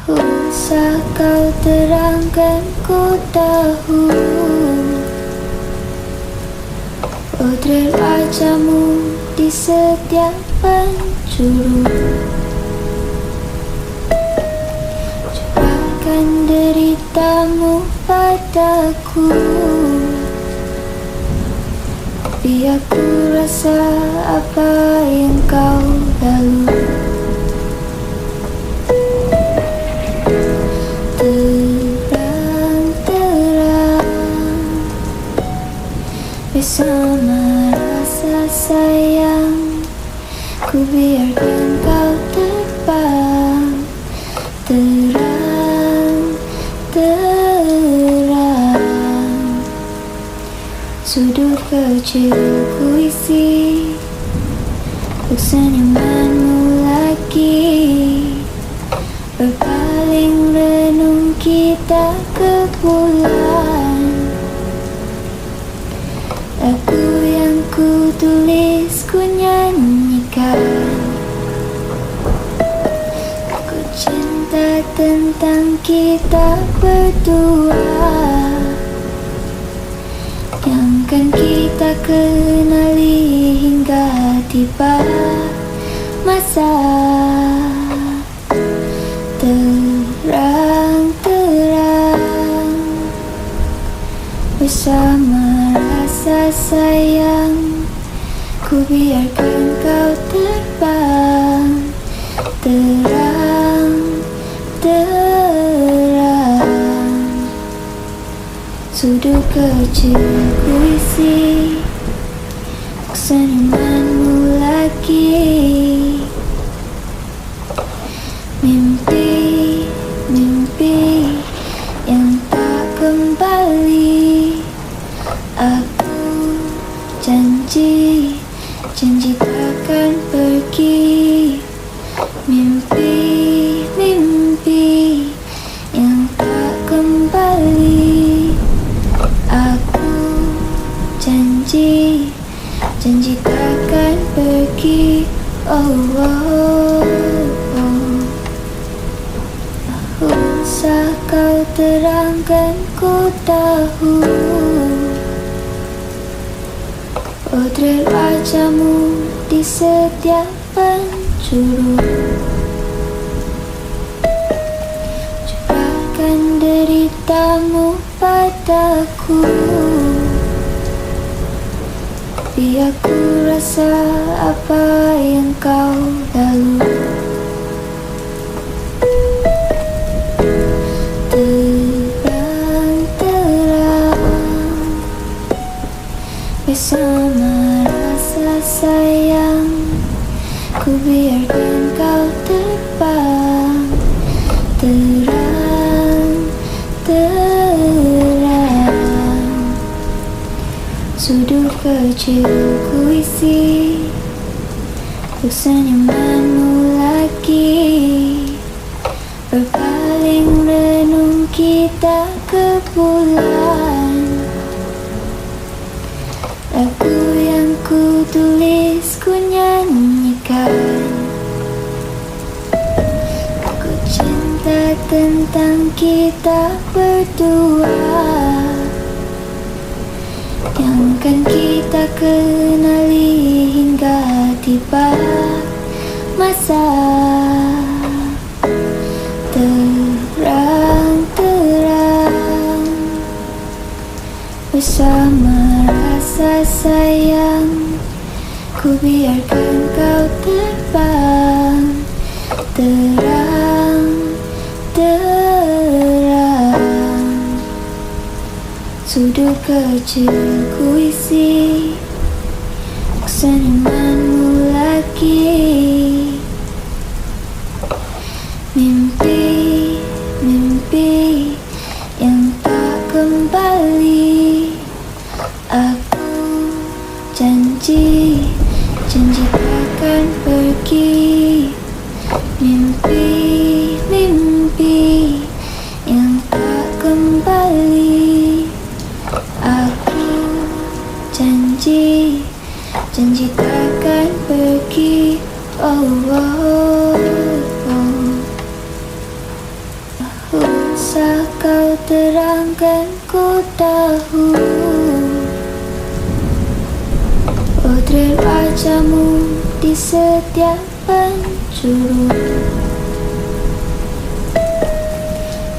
Usah kau terangkan, ku tahu potret wajahmu di setiap penjuru. Curahkan deritamu padaku, biar ku rasa apa yang kau lalui. Bersama rasa sayang, ku biarkan kau terbang terang. Sudut kecil ku isi untuk senyumanmu lagi. Berpaling renung kita ke bulan. Lagu yang ku tulis, ku nyanyikan. Ku cinta tentang kita berdua, yang kan kita kenali hingga tiba masa terang-terang. Bersama rasa sayang, ku biarkan kau terbang terang-terang. Sudut kecil ku isi untuk senyumanmu lagi. Mimpi yang tak kembali. Aku janji takkan pergi. Mimpi yang tak kembali. Aku janji takkan pergi. Usah kau terangkan, ku tahu potret wajahmu di setiap penjuru. Curahkan deritamu padaku, biar ku rasa apa yang kau lalui. Bersama rasa sayang, ku biarkan kau terbang terang-terang. Sudut kecil ku isi untuk senyumanmu lagi. Berpaling renung kita ke bulan. Lagu yang ku tulis, ku nyanyikan. Ku cinta tentang kita berdua, yang kan kita kenali hingga tiba masa terang-terang. Bersama rasa sayang, ku biarkan kau terbang terang-terang. Sudut kecil ku isi untuk senyumanmu lagi. Mimpi yang tak kembali. Aku janji takkan pergi. Mimpi yang tak kembali. Aku janji takkan pergi. Oh. Usah kau terangkan, ku tahu potret wajahmu di setiap penjuru.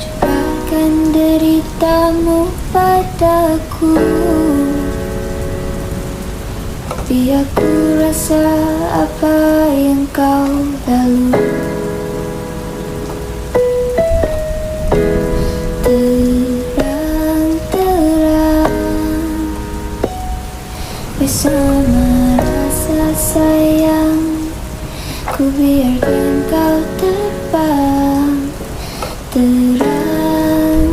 Curahkan deritamu padaku, biar ku rasa apa yang kau lalui. Bersama rasa sayang, ku biarkan kau terbang terang.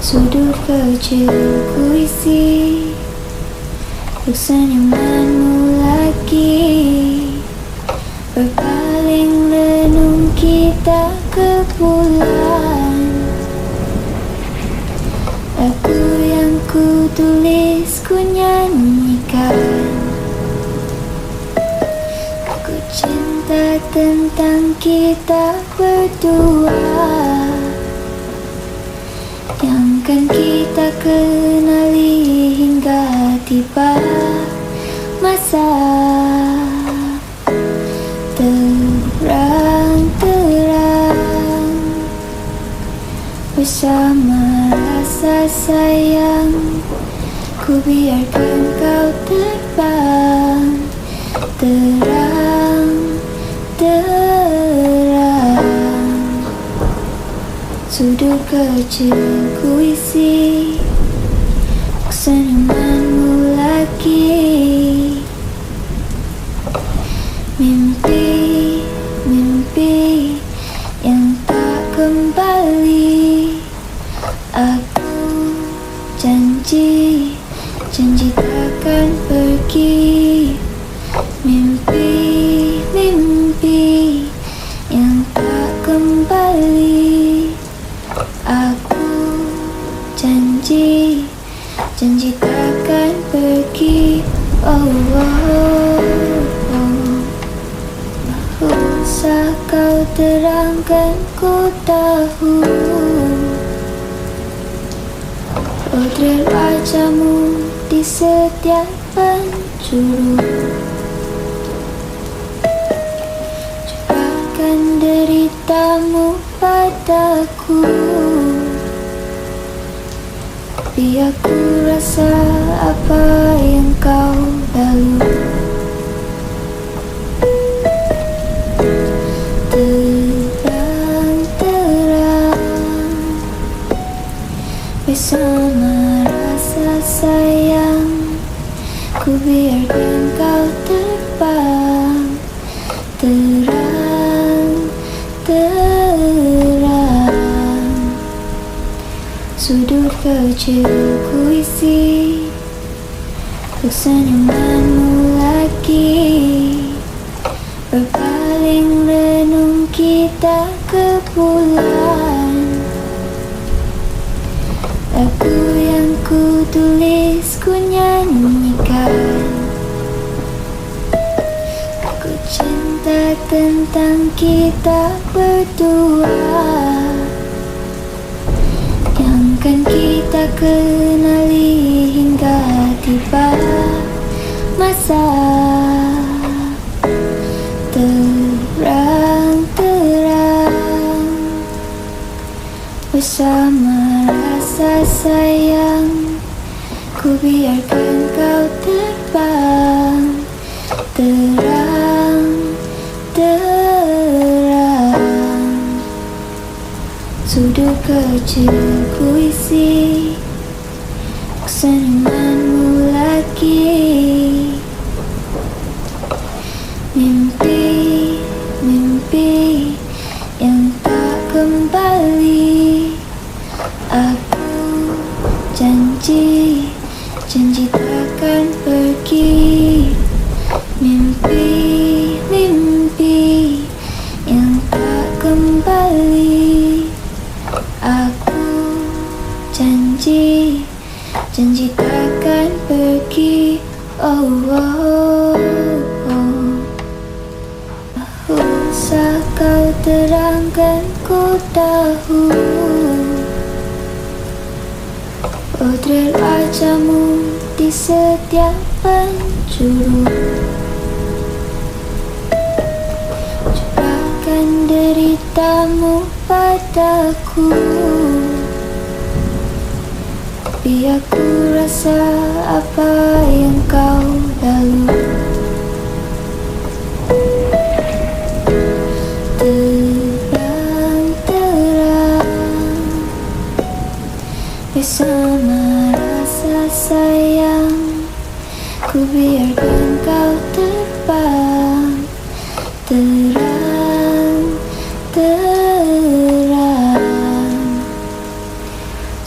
Sudut kecil ku isi untuk senyumanmu lagi. Berpaling lenung kita ke bulan. Lagu yang ku tulis, ku nyanyikan. Aku cinta tentang kita berdua, yang kan kita kenali hingga tiba masa. Terang-terang bersama rasa sayang, ku biarkan kau terbang terang. Sudut kecil ku isi untuk senyumanmu lagi. Mimpi yang tak kembali. Aku janji takkan pergi. Mimpi yang tak kembali. Aku janji takkan pergi. Usah kau terangkan, ku tahu potret wajahmu di setiap penjuru. Curahkan deritamu padaku, biar ku rasa apa yang kau lalui. Bersama rasa sayang, ku biarkan kau terbang terang. Sudut kecil ku isi untuk senyumanmu lagi. Berpaling lenung kita ke bulan. Lagu yang ku tulis, ku nyanyikan. Aku cinta tentang kita berdua, yang kan kita kenali hingga tiba masa. Terang-terang bersama rasa sayang, ku biarkan kau terbang terang. Sudut kecil ku isi untuk senyumanmu lagi. Mimpi yang tak kembali. Aku janji takkan pergi. Mimpi yang tak kembali. Aku janji takkan pergi. Oh. usah kau terangkan, ku tahu potret wajahmu di setiap penjuru. Curahkan deritamu padaku, biar ku rasa apa yang kau lalu. Terang-terang bersama rasa sayang, ku biarkan kau terbang. Terang-terang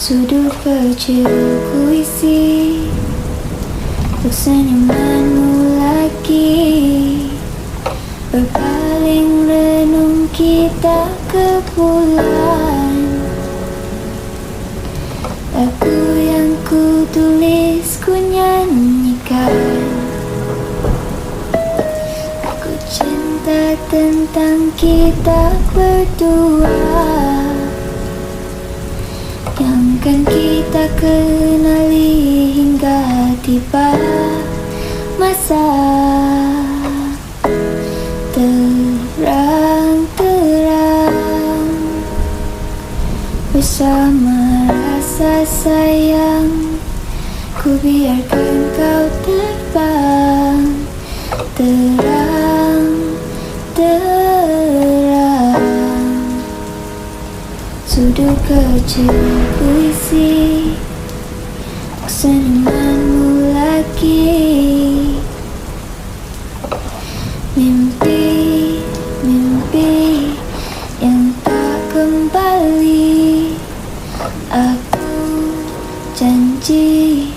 sudut kecil ku isi untuk senyumanmu lagi. Berpaling renung kita ke bulan. Lagu yang ku tulis ku nyanyikan. Aku cinta tentang kita berdua, yang kan kita kenali hingga tiba masa. Terang-terang bersama rasa sayang, ku biarkan kau terbang. Terang-terang sudut kecil ku isi senyumanmu lagi. Mimpi, mimpi yang tak kembali. Aku janji,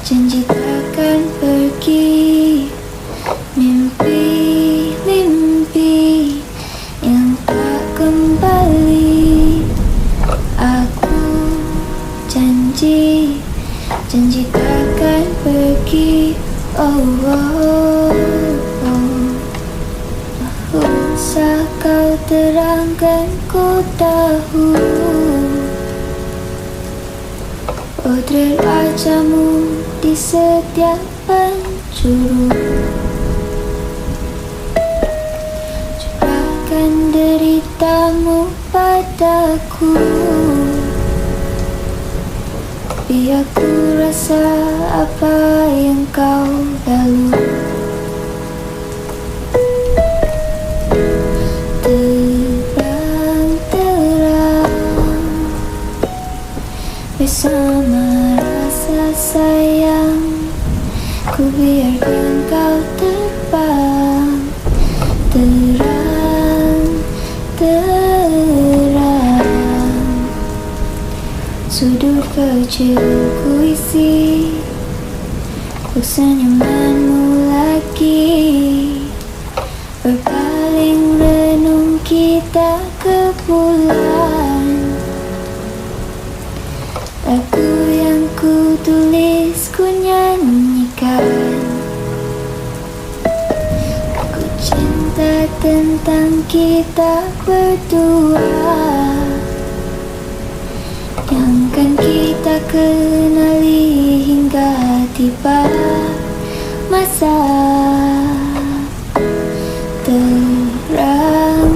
janji takkan pergi. Mimpi, mimpi yang tak kembali. Aku janji, janji takkan pergi. Oh, oh, oh. Usah kau terangkan, ku tahu potret wajahmu di setiap penjuru. Curahkan deritamu padaku, biar ku rasa apa yang kau lalu. Bersama rasa sayang, ku biarkan kau terbang. Terang-terang sudut kecil ku isi untuk senyumanmu lagi. Berpaling renung kita ke bulan. Lagu yang ku tulis ku nyanyikan. Aku cinta tentang kita berdua, yang kan kita kenali hingga tiba masa. Terang-terang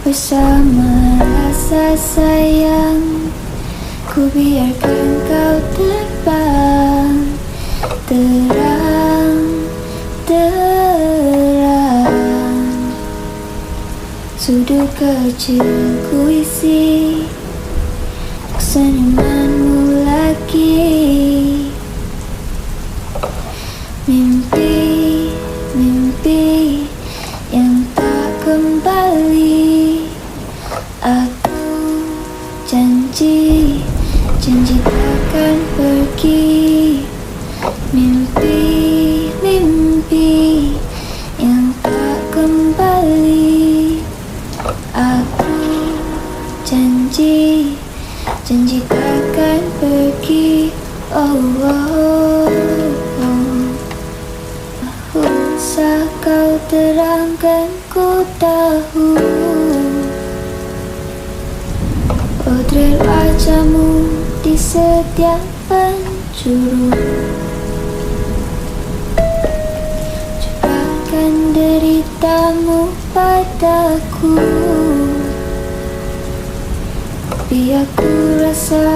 bersama rasa sayang, ku biarkan kau terbang. Terang-terang sudut kecil ku isi senyumanmu lagi. Mimpi, mimpi yang tak kembali. Aku janji, janji takkan pergi. Mimpi, mimpi yang tak kembali. Aku janji, janji takkan pergi. Oh, usah kau terangkan, ku tahu. Potret wajahmu di setiap penjuru, curahkan deritamu padaku. Biar ku rasa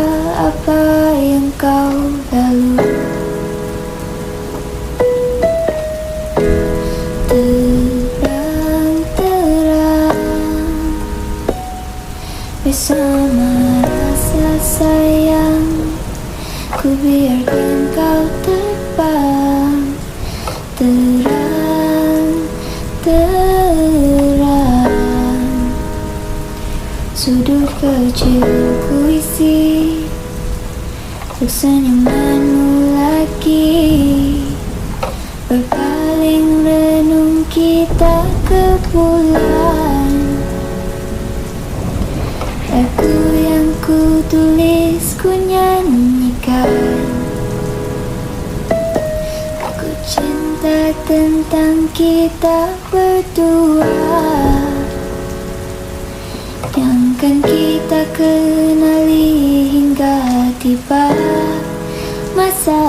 apa yang kau lalu. Bersama rasa sayang, ku biarkan kau terbang terang. Sudut kecil ku isi untuk senyumanmu lagi. Berpaling renung kita ke bulan. Lagu yang ku tulis, ku nyanyikan. Aku cinta tentang kita berdua, yang kan kita kenali hingga tiba masa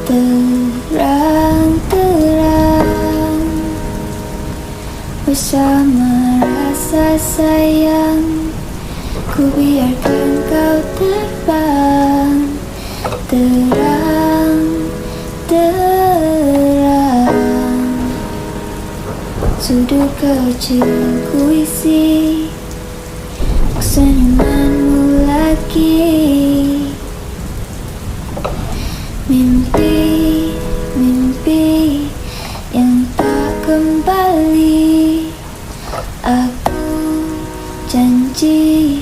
terang-terang. Bersama rasa sayang, ku biarkan kau terbang terang-terang. Sudut kecil ku isi untuk senyumanmu lagi. Mimpi yang tak kembali. Aku janji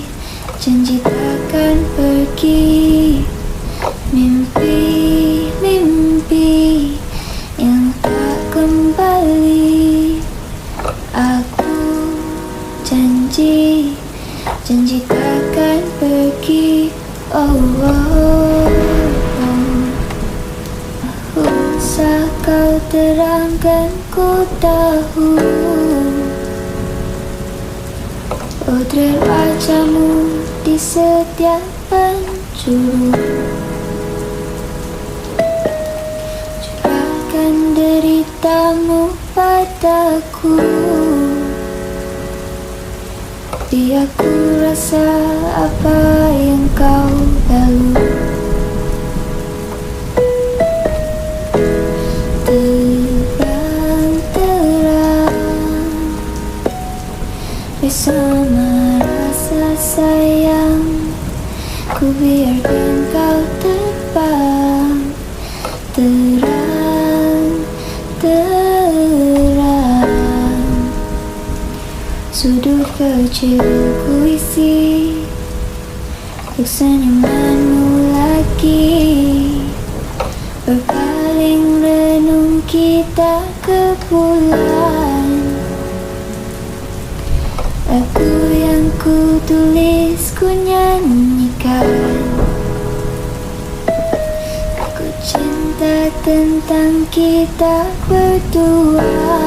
takkan pergi. Mimpi yang tak kembali. Aku janji takkan pergi. Oh, usah kau terangkan, ku tahu. Potret wajahmu di setiap penjuru, curahkan deritamu padaku. Biar ku rasa apa yang kau lalu. Bersama rasa sayang, ku biarkan kau terbang terang-terang. Sudut kecil ku isi untuk senyumanmu lagi. Berpaling renung kita ke bulan. Lagu yang ku tulis, ku nyanyikan. Aku cinta tentang kita berdua,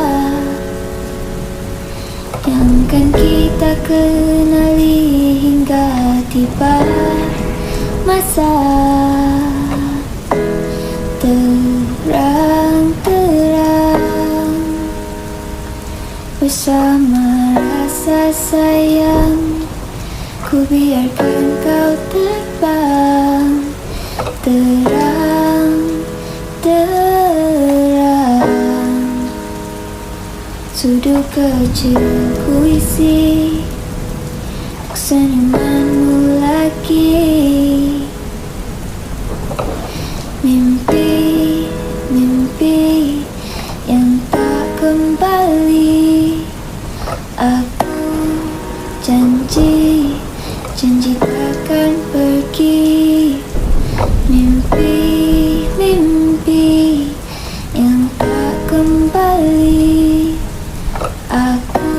yang kan kita kenali hingga tiba masa terang-terang. Bersama rasa sayang, ku biarkan kau terbang terang-terang. Sudut kecil ku isi untuk senyumanmu lagi. Mimpi yang tak kembali. Aku janji takkan pergi. Mimpi yang tak kembali. Aku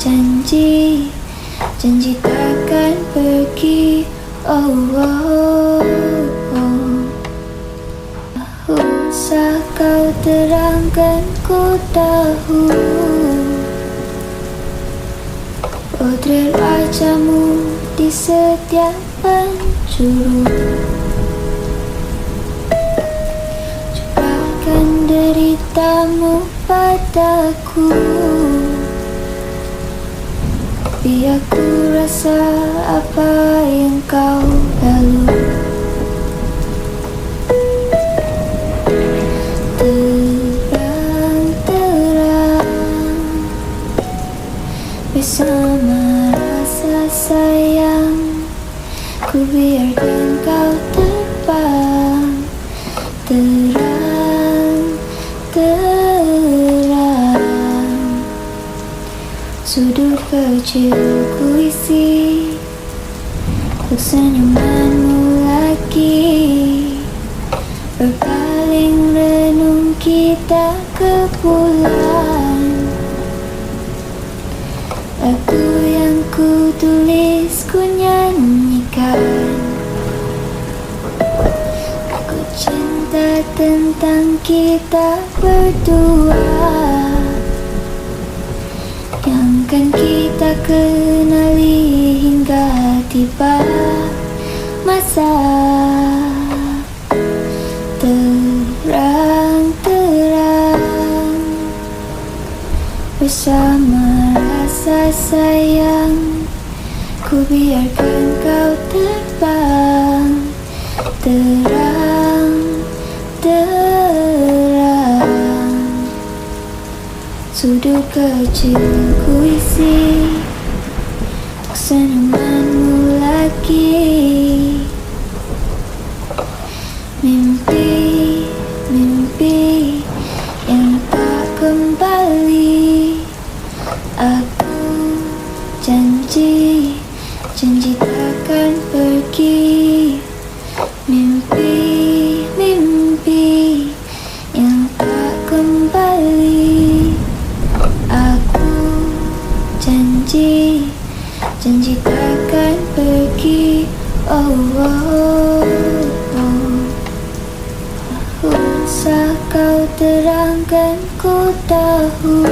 janji takkan pergi. Oh, oh, oh. Usah kau terangkan ku tahu. Potret wajahmu di setiap penjuru, curahkan deritamu padaku. Biar ku rasa apa yang kau lalu. Bersama rasa sayang, ku biarkan kau terbang terang. Sudut kecil ku isi untuk senyumanmu lagi. Berpaling renung kita ke bulan. Lagu yang ku tulis ku nyanyikan. Aku cinta tentang kita berdua, yang kan kita kenali hingga tiba masa terang-terang. Bersama rasa sayang, ku biarkan kau terbang terang. Sudut kecil ku isi untuk senyumanmu lagi. Mimpi yang tak kembali. Aku janji takkan pergi. Mimpi yang tak kembali. Aku janji takkan pergi. Usah kau terangkan ku tahu.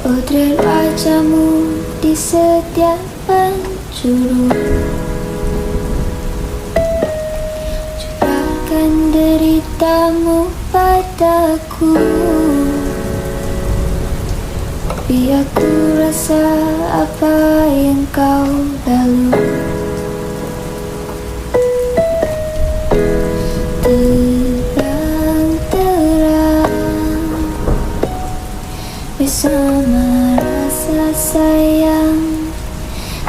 Potret wajahmu di setiap penjuru, curahkan deritamu padaku. Biar ku rasa apa yang kau lalu. Bersama rasa sayang,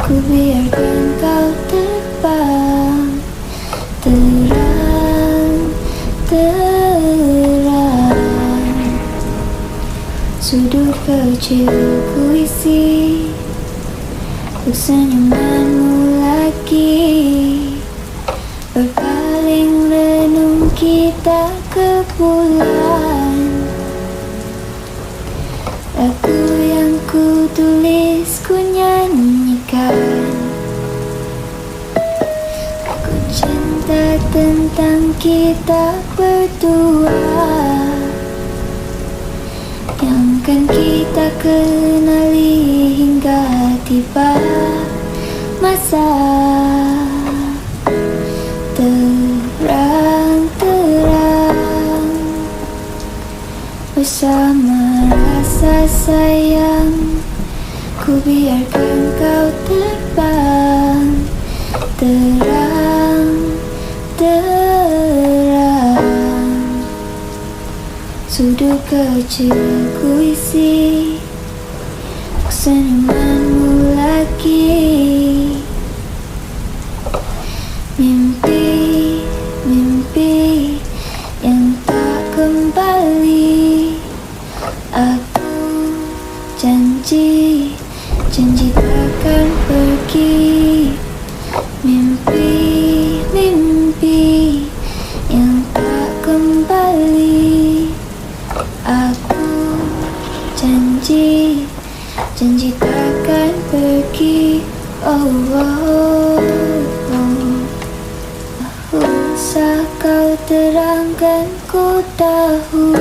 ku biarkan kau terbang terang. Sudut kecil ku isi untuk senyumanmu lagi. Berpaling renung kita ke bulan. Lagu yang ku tulis ku nyanyikan. Aku cinta tentang kita berdua, yang kan kita kenali hingga tiba masa terang-terang. Bersama rasa sayang, ku biarkan kau terbang terang. Sudut kecil ku isi untuk senyumanmu lagi. Mimpi yang tak kembali. Aku janji takkan pergi. Mimpi yang tak kembali. Aku janji takkan pergi. Usah kau terangkan ku tahu.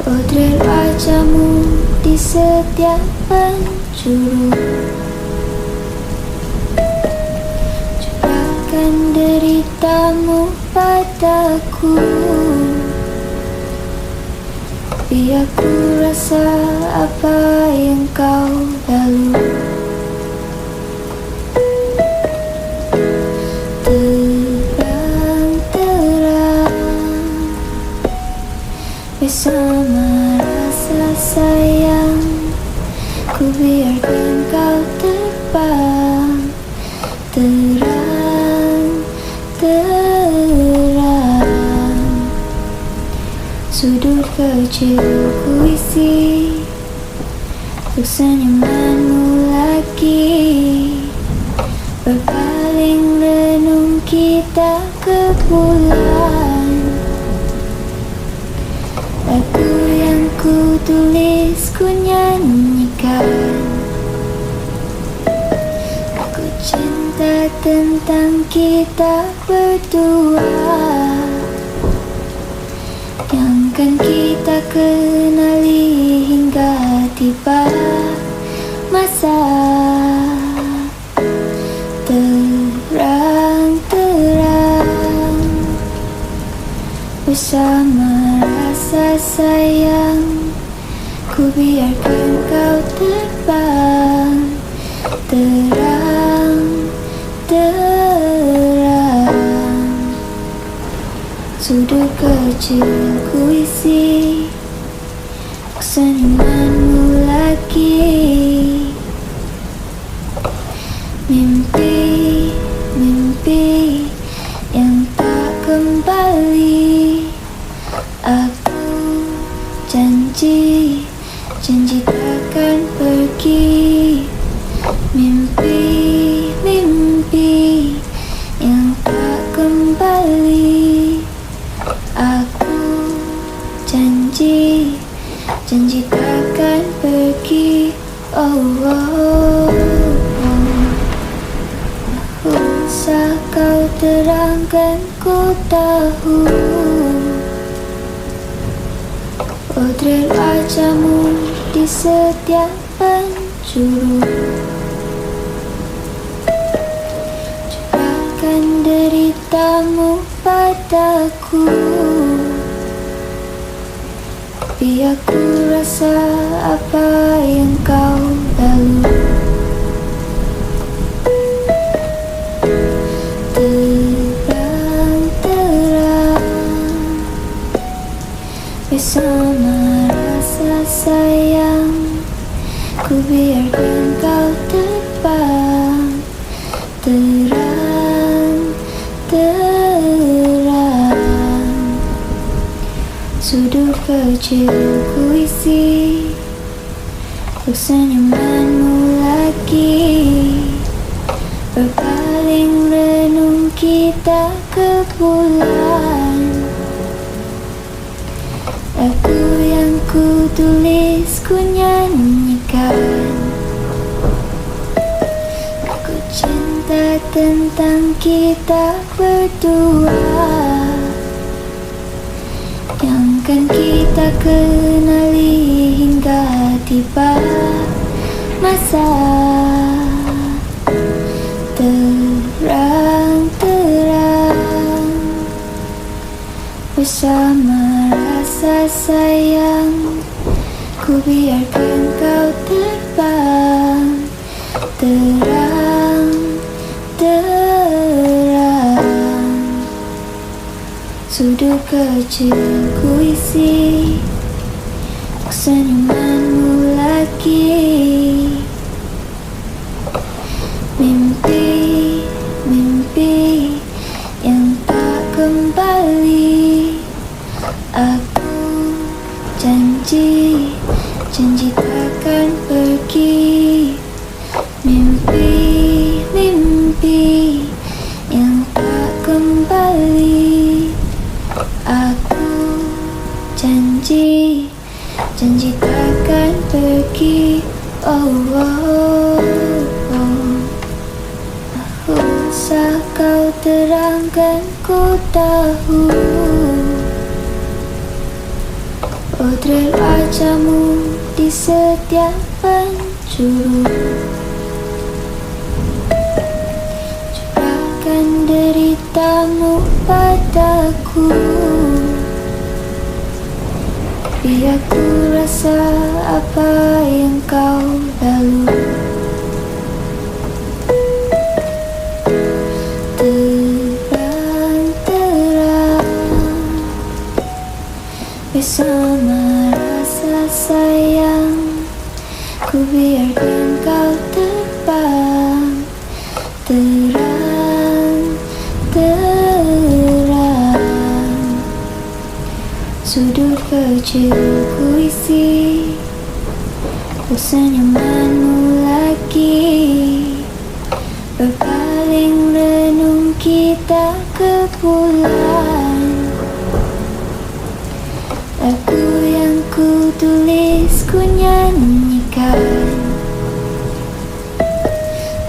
Potret wajahmu di setiap penjuru, curahkan deritamu padaku. Biar ku rasa apa yang kau lalu. Terang-terang bersama rasa sayang, ku biarkan kau terbang. Terang-terang sudut kecil ku isi untuk senyumanmu lagi. Berpaling renung kita ke bulan. Lagu yang ku tulis ku nyanyikan. Aku cinta tentang kita berdua, yang kan kita kenali hingga tiba masa. Terang-terang bersama rasa sayang, ku biarkan kau terbang. Terang-terang sudut kecil ku isi untuk senyumanmu lagi. Mimpi-mimpi yang tak kembali. Aku janji takkan pergi. Mimpi-mimpi yang tak kembali. Aku janji takkan pergi. Oh, oh, oh. Usah kau terangkan ku tahu. Potret wajahmu di setiap penjuru, curahkan deritamu padaku. Biar ku rasa apa yang kau lalu. Bersama rasa sayang, ku biarkan kau terbang. Terang-terang sudut kecil ku isi untuk senyumanmu lagi. Berpaling renung kita ke bulan. Lagu yang ku tulis ku nyanyikan. Aku cinta tentang kita berdua, yang kan kita kenali hingga tiba masa. Terang-terang bersama rasa sayang, ku biarkan kau terbang. Terang-terang sudut kecil ku isi untuk senyumanmu lagi. Mimpi-mimpi yang tak kembali. Aku janji takkan pergi. Mimpi-mimpi yang tak kembali. Aku janji takkan pergi. Oh, oh, oh. Usah kau terangkan ku tahu. Potret wajahmu di setiap penjuru, curahkan deritamu padaku. Biar ku rasa apa yang kau lalui. Bersama rasa sayang, ku biarkan kau terbang terang. Sudut kecil ku isi senyumanmu lagi. Berpaling renung kita ke bulan. Lagu yang ku tulis ku nyanyikan.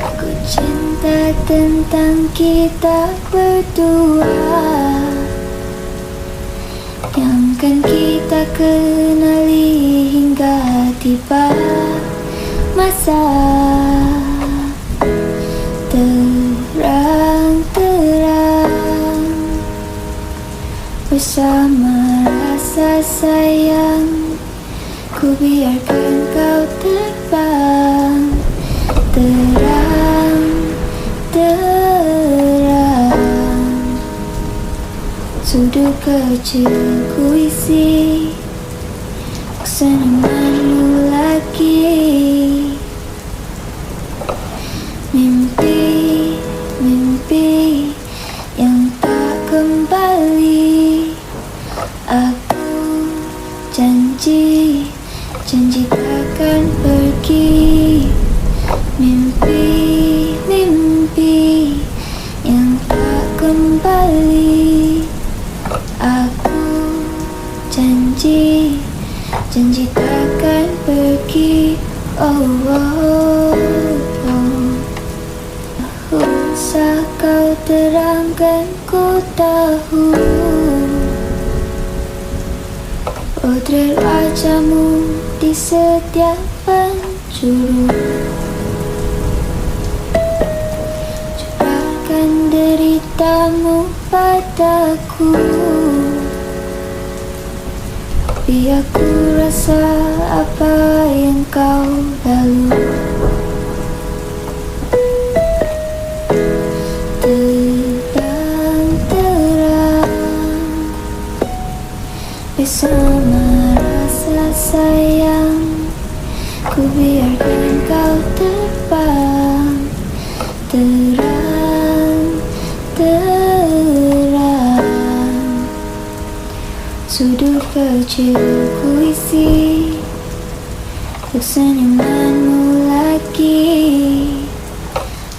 Aku cinta tentang kita berdua, yang kan kita kenali hingga tiba masa terang-terang. Bersama rasa sayang, ku biarkan kau terbang terang. Sudut kecil ku isi senyumanmu lagi. Mimpi yang tak kembali. Aku janji takkan pergi. Mimpi yang tak kembali. Aku janji takkan pergi. Usah kau terangkan ku tahu. Potret wajahmu di setiap penjuru, curahkan deritamu padaku. Biar ku rasa apa yang kau lalui. Bersama rasa sayang, ku biarkan kau terbang terang. Sudut kecil ku isi senyumanmu lagi.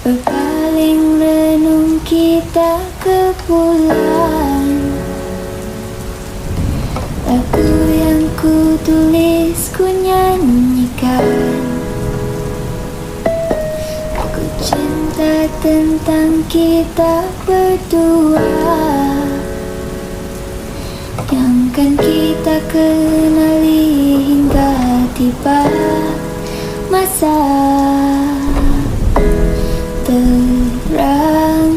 Berpaling renung kita ke bulan. Lagu yang ku tulis ku nyanyikan. Aku cinta tentang kita berdua, yang kan kita kenali hingga tiba masa terang-terang.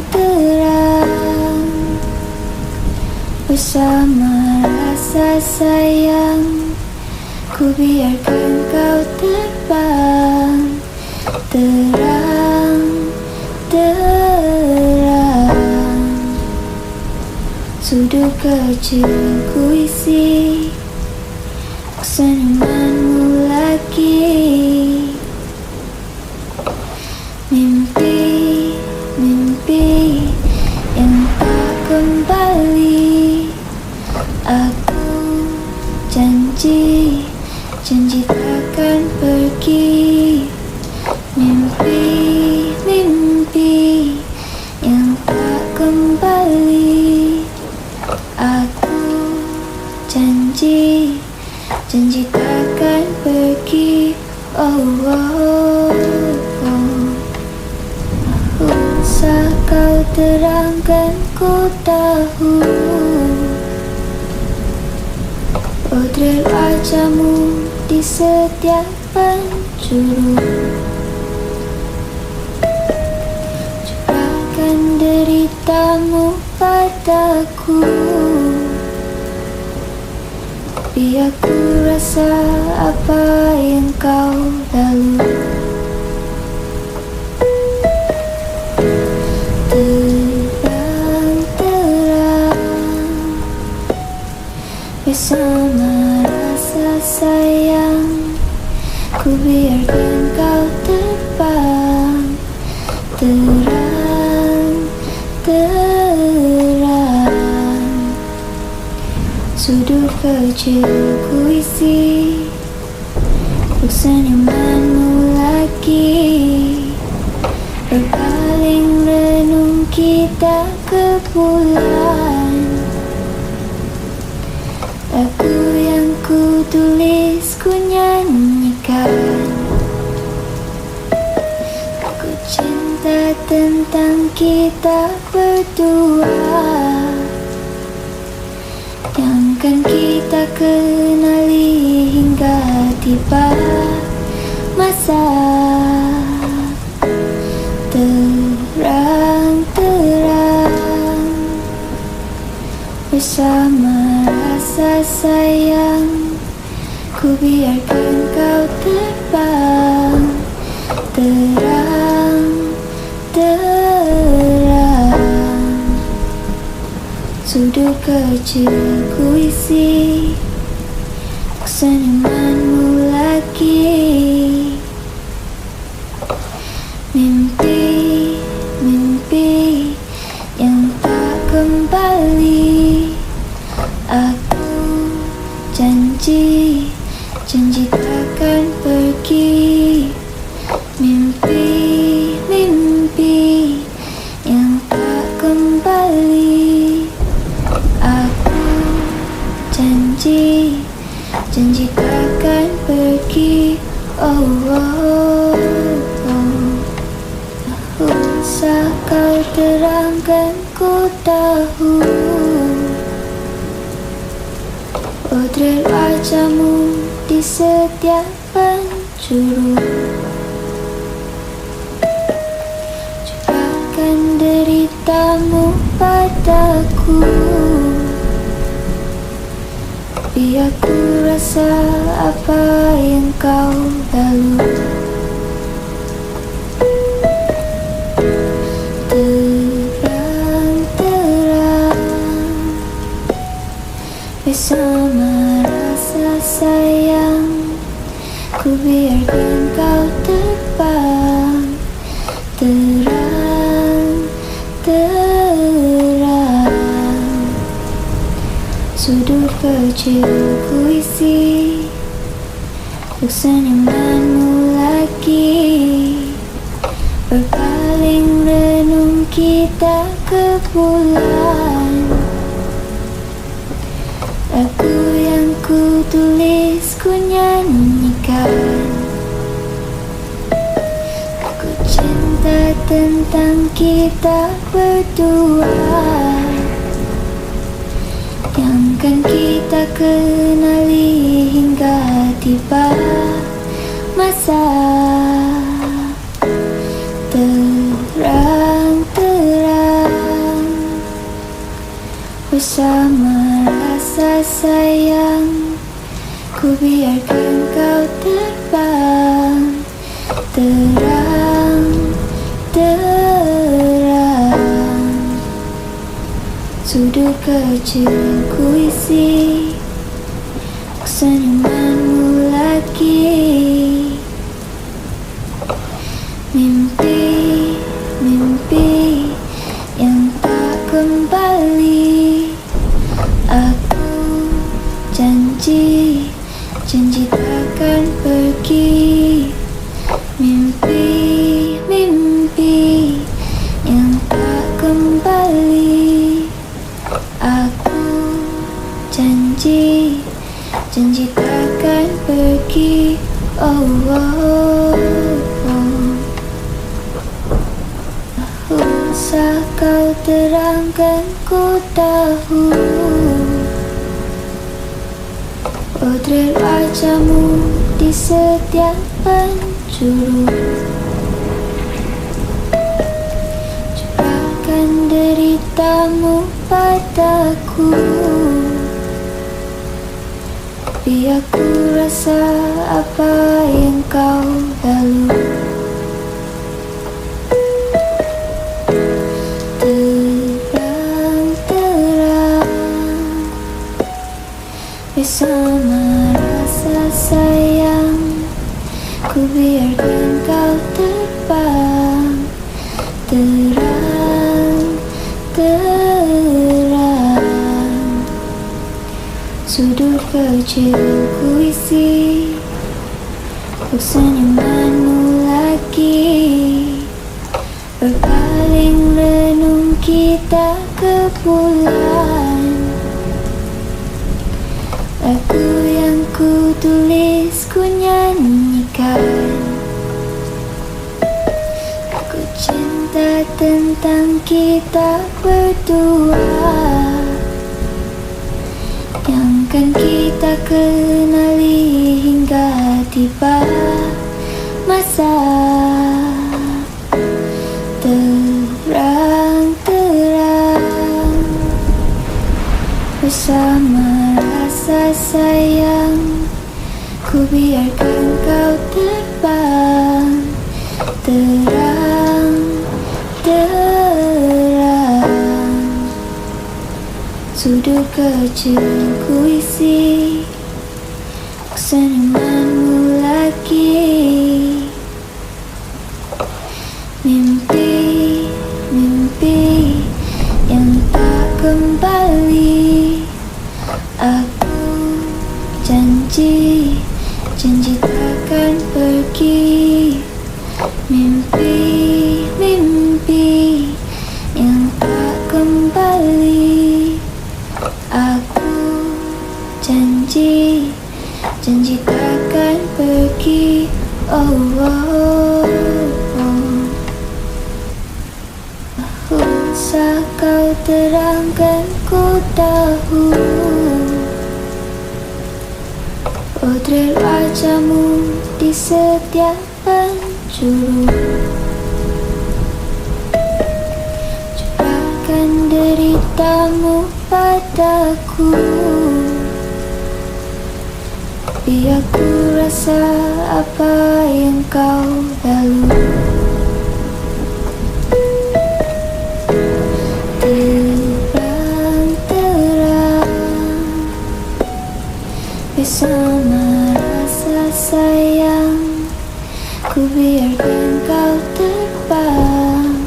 Bersama rasa sayang, ku biarkan kau terbang terang. Sudut kecil ku isi senyumanmu lagi. Mimpi yang tak kembali. Aku janji takkan pergi. Mimpi yang tak kembali. Aku janji takkan pergi. Usah kau terangkan ku tahu. Potret wajahmu di setiap penjuru, curahkan deritamu padaku. Biar ku rasa apa yang kau lalui. Terang-terang bersama rasa sayang, ku biarkan kau terbang. Terang-terang sudut kecil ku isi untuk senyumanmu lagi. Berpaling renung kita ke bulan. Lagu yang ku tulis ku nyanyikan. Ku cinta tentang kita berdua, yang kan kita kenali hingga tiba masa. Terang-terang bersama rasa sayang, ku biarkan kau terbang. Terang-terang sudut kecil ku isi untuk senyumanmu lagi. Mimpi-mimpi yang tak kembali, aku janji takkan pergi. Mimpi-mimpi yang tak kembali, aku janji takkan pergi. Oh, oh, oh. Usah kau terangkan ku tahu. Potret wajahmu di setiap penjuru, curahkan deritamu padaku. Biar ku rasa apa yang kau lalui. Bersama rasa sayang, ku biarkan kau terbang. Terang-terang sudut kecil ku isi untuk senyumanmu lagi. Berpaling renung kita ke bulan. Lagu yang ku tulis ku nyanyikan. Ku cinta tentang kita berdua, yang kan kita kenali hingga tiba masa. Terang-terang bersama rasa sayang, ku biarkan kau terbang. Terang-terang sudut kecil ku isi untuk senyumanmu lagi. Mimpi-mimpi yang tak kembali, aku janji takkan pergi. Mimpi-mimpi yang tak kembali, aku janji takkan pergi. Oh, oh, oh. Usah kau terangkan ku tahu. Potret wajahmu di setiap penjuru, curahkan deritamu padaku. Biar ku rasa apa yang kau lalu. Bersama rasa sayang, ku biarkan kau terbang. Terang, terang, sudut kecil ku isi untuk senyumanmu lagi. Berpaling renung kita ke bulan. Lagu yang ku tulis ku nyanyikan. Aku cinta tentang kita berdua, yang kan kita kenali hingga tiba masa. Terang, terang, bersama rasa sayang, ku biarkan kau terbang. Terang, terang, sudut kecil ku isi senyumanmu lagi. Mimpi, mimpi yang tak kembali. Aku janji, janji takkan pergi. Mimpi, mimpi yang tak kembali. Aku janji, janji takkan pergi. Oh, oh, oh. Usah kau terangkan ku tahu. Potret wajahmu di setiap penjuru, curahkan deritamu padaku. Biar ku rasa apa yang kau lalu. Terang, terang, bersama rasa sayang, ku biarkan kau terbang.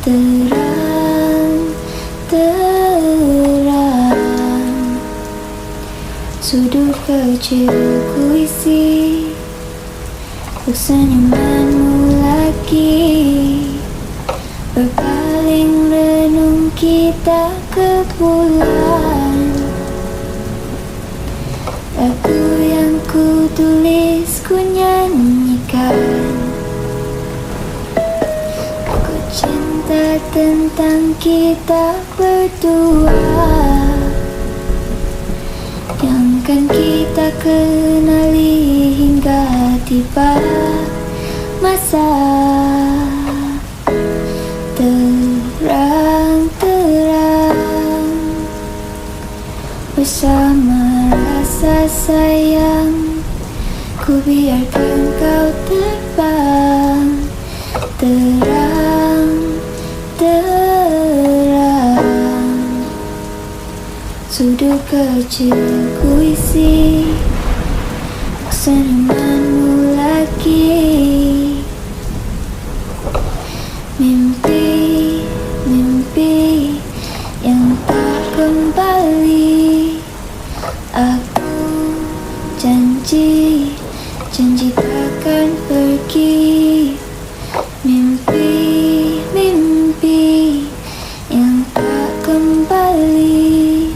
Terang, terang, sudut kecil ku isi untuk senyumanmu lagi. Berpaling renung kita ke bulan. Lagu yang ku tulis ku nyanyikan. Aku cinta tentang kita berdua, yang kan kita kenali hingga tiba masa. Terang, terang, bersama rasa sayang, ku biarkan kau terbang. Terang, terang, sudut kecil ku isi senyumanmu lagi. Mimpi, mimpi yang tak kembali. Aku janji, janji takkan pergi. Mimpi, mimpi yang tak kembali.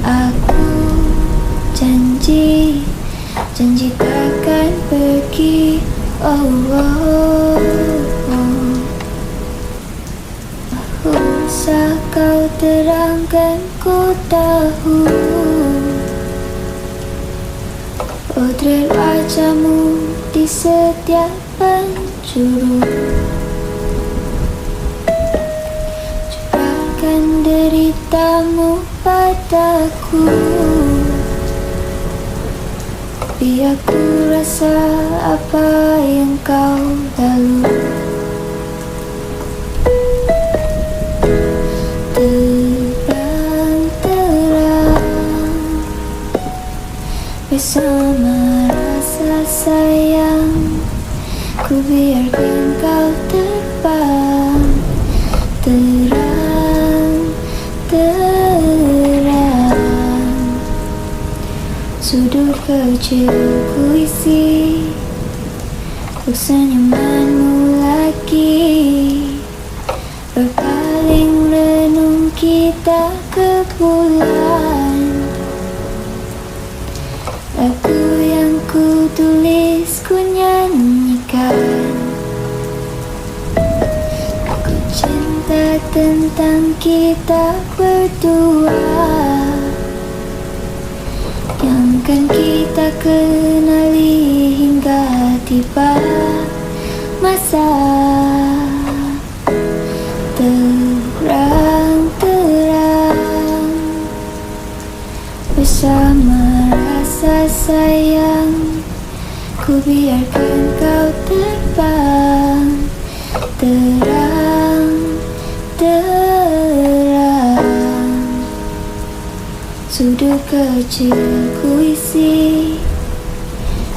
Aku janji, janji takkan pergi. Oh, oh, oh. terangkan ku tahu. Potret wajahmu di setiap penjuru, curahkan deritamu padaku. Biar ku rasa apa yang kau lalui. Bersama rasa sayang, ku biarkan kau terbang terang. Sudut kecil ku isi untuk senyumanmu lagi. Berpaling renung kita ke bulan. Lagu yang ku tulis ku nyanyikan. Aku cinta tentang kita berdua, yang kan kita kenali hingga tiba masa terang-terang. Bersama rasa sayang, ku biarkan kau terbang terang. Sudut kecil ku isi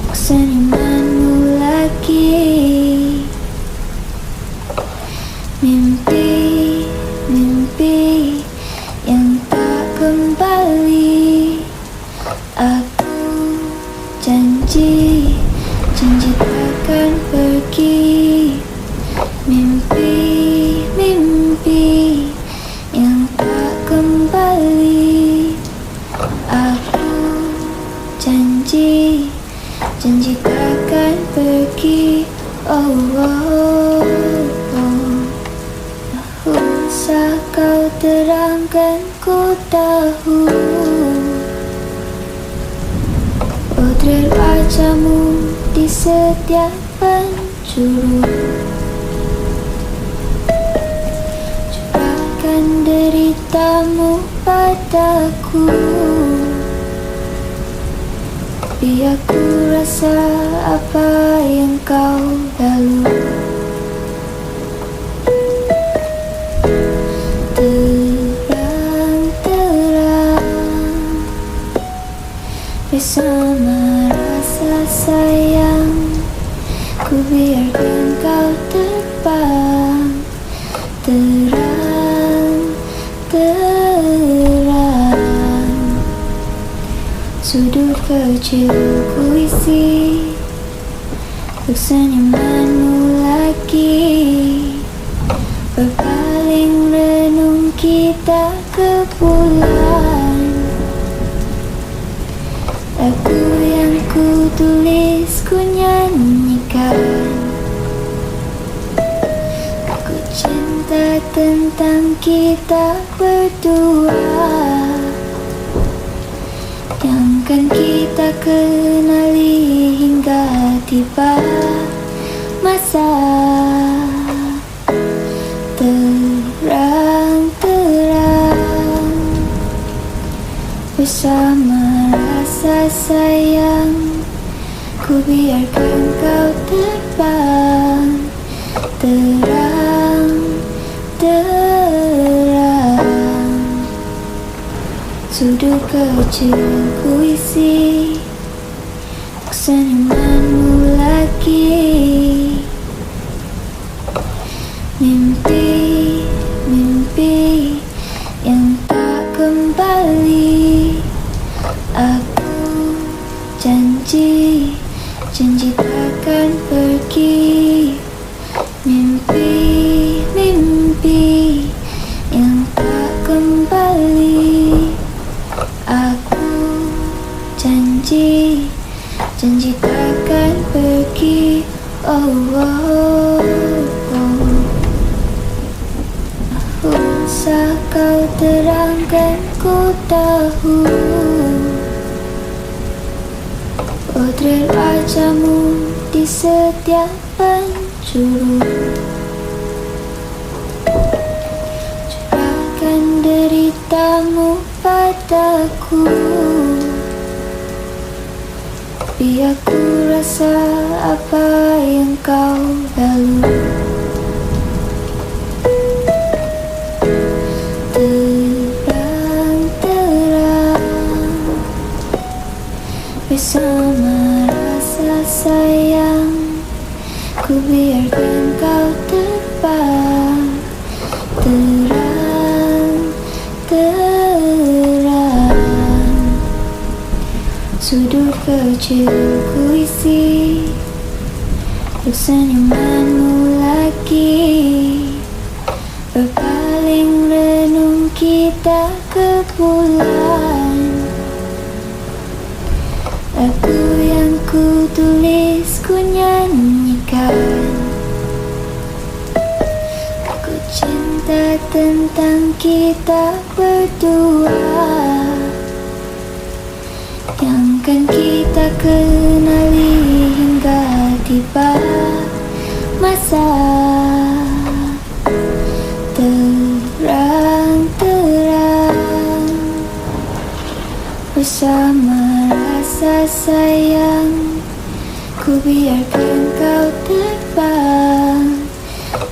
untuk senyumanmu lagi. Mimpi yang tak kembali. Aku janji takkan pergi. Mimpi yang tak kembali. Aku janji takkan pergi. Usah kau terangkan ku tahu. Potret wajahmu di setiap penjuru, curahkan deritamu padaku. Biar ku rasa apa yang kau lalui. Bersama rasa sayang, ku biarkan kau terbang terang. Sudut kecil ku isi untuk senyumanmu lagi. Berpaling renung kita ke bulan. Lagu yang ku tulis ku nyanyikan. Aku cinta tentang kita berdua, yang kan kita kenali hingga tiba masa terang-terang. Bersama rasa sayang, ku biarkan kau terbang terang. Sudut kecil ku isi untuk senyumanmu lagi. Mimpi yang tak kembali. Aku janji takkan pergi. Mimpi yang tak kembali. Aku janji takkan pergi. Usah kau terangkan ku tahu potret wajahmu di setiap penjuru. Curahkan deritamu padaku, biar ku rasa apa yang kau lalui. Bersama rasa sayang, ku biarkan kau terbang terang. Sudut kecil ku isi untuk senyumanmu lagi, berpaling renung kita ke bulan. Lagu yang ku tulis ku nyanyikan, aku cinta tentang kita berdua, yang kan kita kenali hingga tiba masa terang-terang. Bersama rasa sayang, ku biarkan kau terbang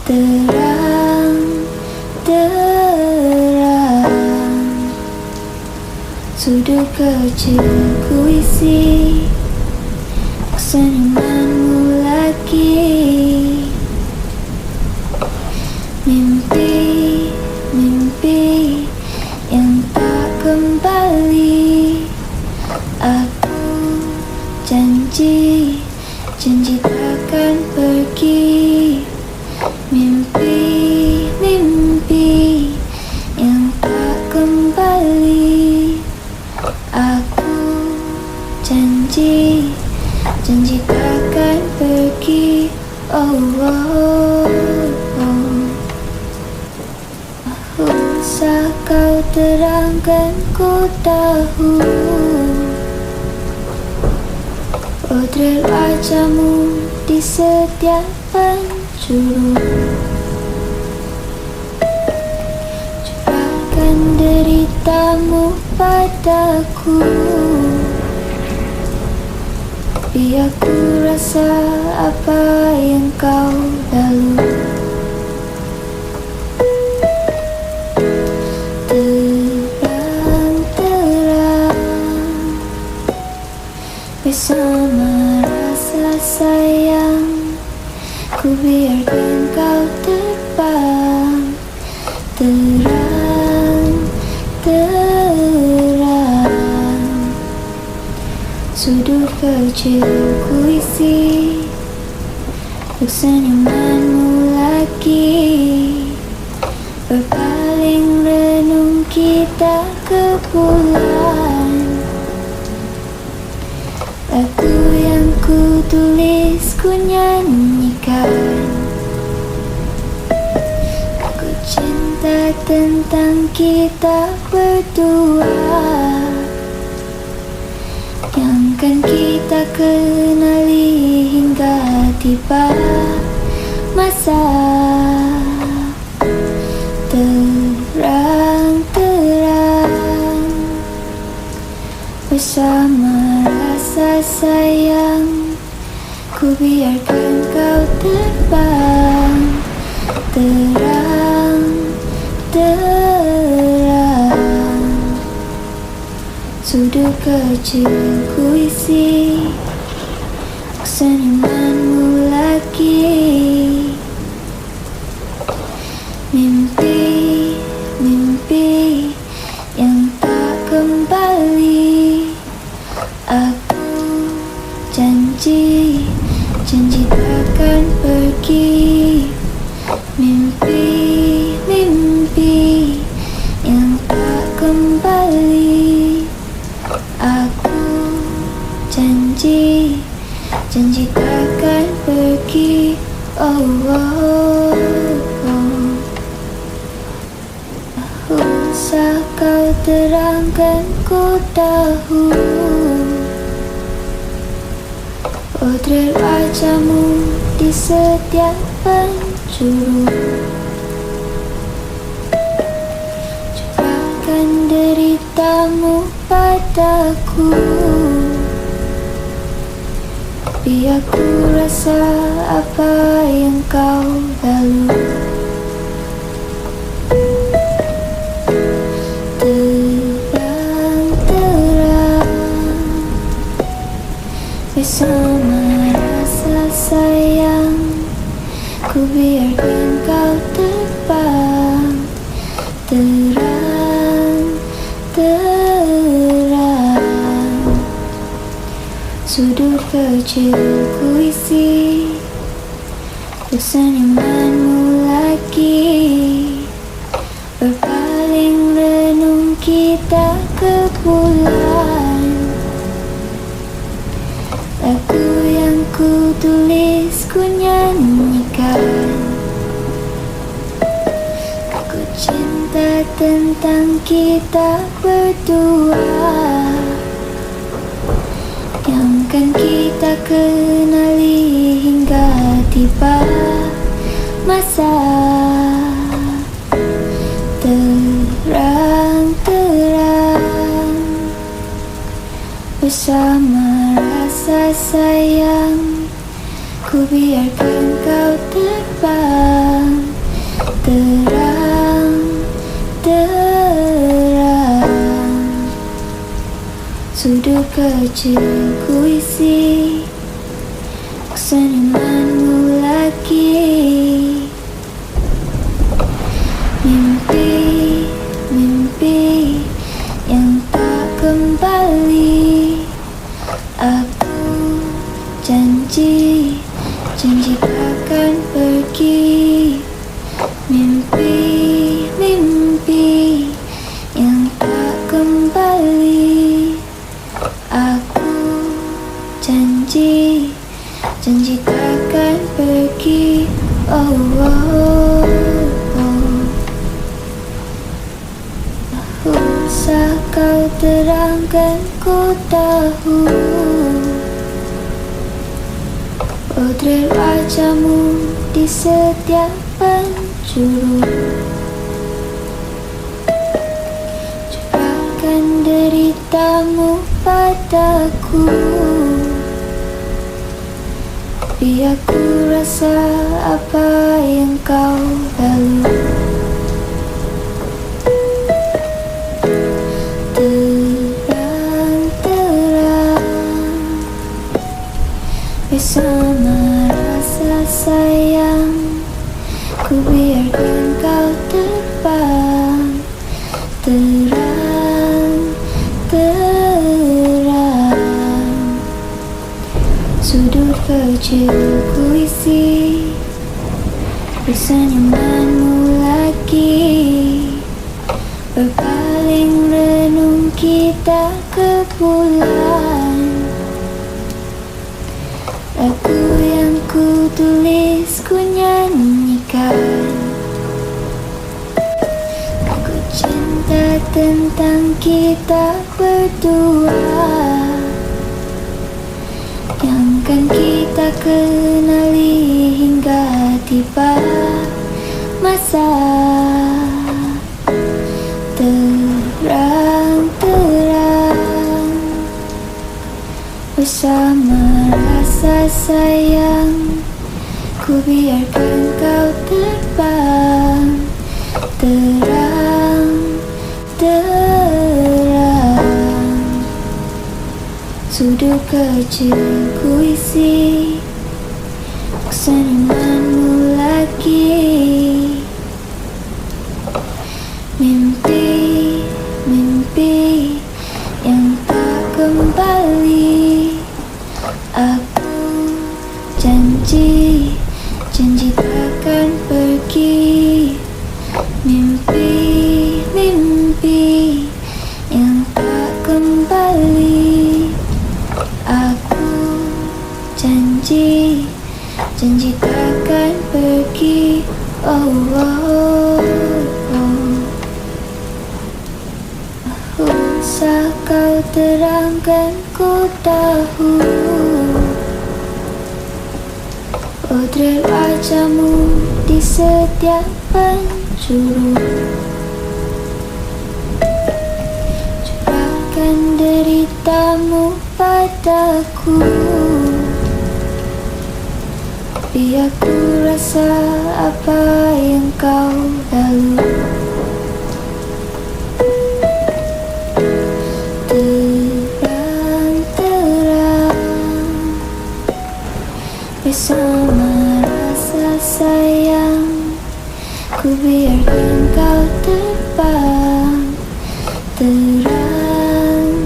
terang. Sudut kecil ku isi untuk senyumanmu lagi. Mimpi yang tak kembali, aku janji takkan pergi. Mimpi yang tak kembali, aku janji takkan pergi. Oh, oh, oh. Usah kau terangkan ku tahu potret wajahmu di setiap penjuru. Curahkan deritamu padaku, biar ku rasa apa yang kau lalui. Bersama rasa sayang, ku biarkan kau terbang terang. Sudut kecil ku isi untuk senyumanmu lagi, berpaling renung kita ke bulan. Lagu yang ku tulis ku nyanyikan, aku cinta tentang kita berdua, yang kan kita kenali hingga tiba masa terang-terang. Bersama rasa sayang, ku biarkan kau terbang terang. Sudut kecil ku isi untuk senyumanmu lagi. Mimpi yang tak kembali, aku janji takkan pergi. Mimpi yang tak kembali, aku janji takkan pergi. Oh, oh, oh. usah kau terangkan, ku tahu. Potret wajahmu di setiap penjuru, curahkan deritamu padaku. Biar ku rasa apa yang kau lalui. Bersama rasa sayang, ku biarkan kau terbang terang. Sudut kecil ku isi senyumanmu lagi. Berpaling renung kita ke bulan. Lagu yang ku tulis ku nyanyikan. Aku cinta tentang kita berdua, yang kan kita kenali hingga tiba masa terang-terang. Bersama rasa sayang, ku biarkan kau terbang terang. Sudut kecil ku isi senyumanmu lagi. Mimpi yang tak kembali. Aku janji takkan pergi. Mimpi yang tak kembali. Aku janji takkan pergi. Oh, oh, oh. Usah kau terangkan, ku tahu. Potret wajahmu di setiap penjuru, curahkan deritamu padaku. Biar ku rasa apa yang kau lalui. Bersama rasa sayang, ku biarkan kau terbang terang. Sudut kecil ku isi senyumanmu lagi. Berpaling renung kita ke bulan. Lagu yang ku tulis ku nyanyikan. Aku cinta tentang kita berdua, yang kan kita kenali hingga tiba masa terang-terang. Bersama rasa sayang, ku biarkan kau terbang terang. Sudut kecil ku isi senyumanmu lagi. Mimpi yang tak kembali. Aku janji takkan pergi. Mimpi yang tak kembali. Aku janji takkan pergi. Oh, oh, oh. usah kau terangkan, ku tahu. Potret wajahmu di setiap penjuru, curahkan deritamu padaku. Biar ku rasa apa yang kau lalu. Terang-terang bersama rasa sayang, ku biarkan kau terbang. Terang-terang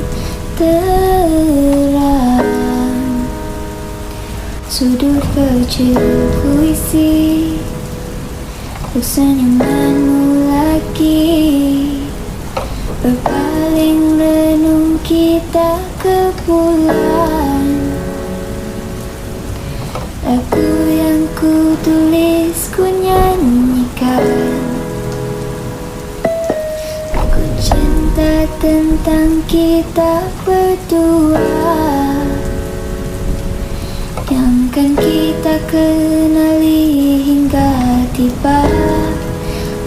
sudut kecil ku isi, ku senyumanmu lagi. Berpaling renung kita ke bulan. Lagu yang ku tulis ku nyanyikan. Aku cinta tentang kita berdua, yang kan kita kenali hingga tiba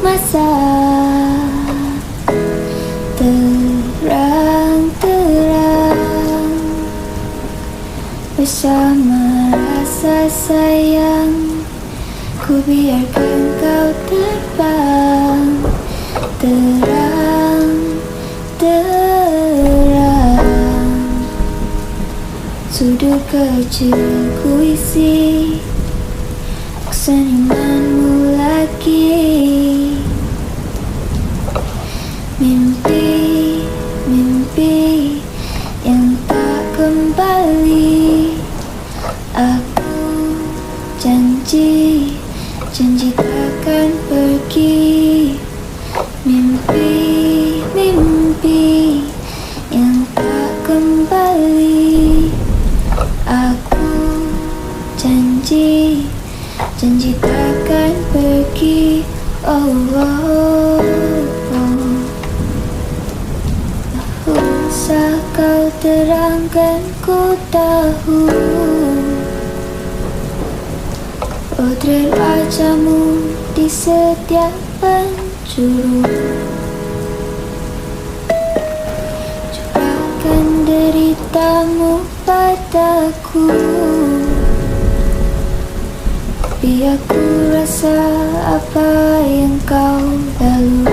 masa. Terang-terang bersama rasa sayang, ku biarkan kau terbang. Terang-terang sudut kecil ku isi, senyumanmu lagi. Mimpi yang tak kembali. Aku janji takkan pergi. Mimpi yang tak kembali. Aku janji takkan pergi. Oh, oh, oh. Usah kau terangkan, ku tahu. Potret wajahmu di setiap penjuru, curahkan deritamu padaku. Biar ku rasa apa yang kau lalu.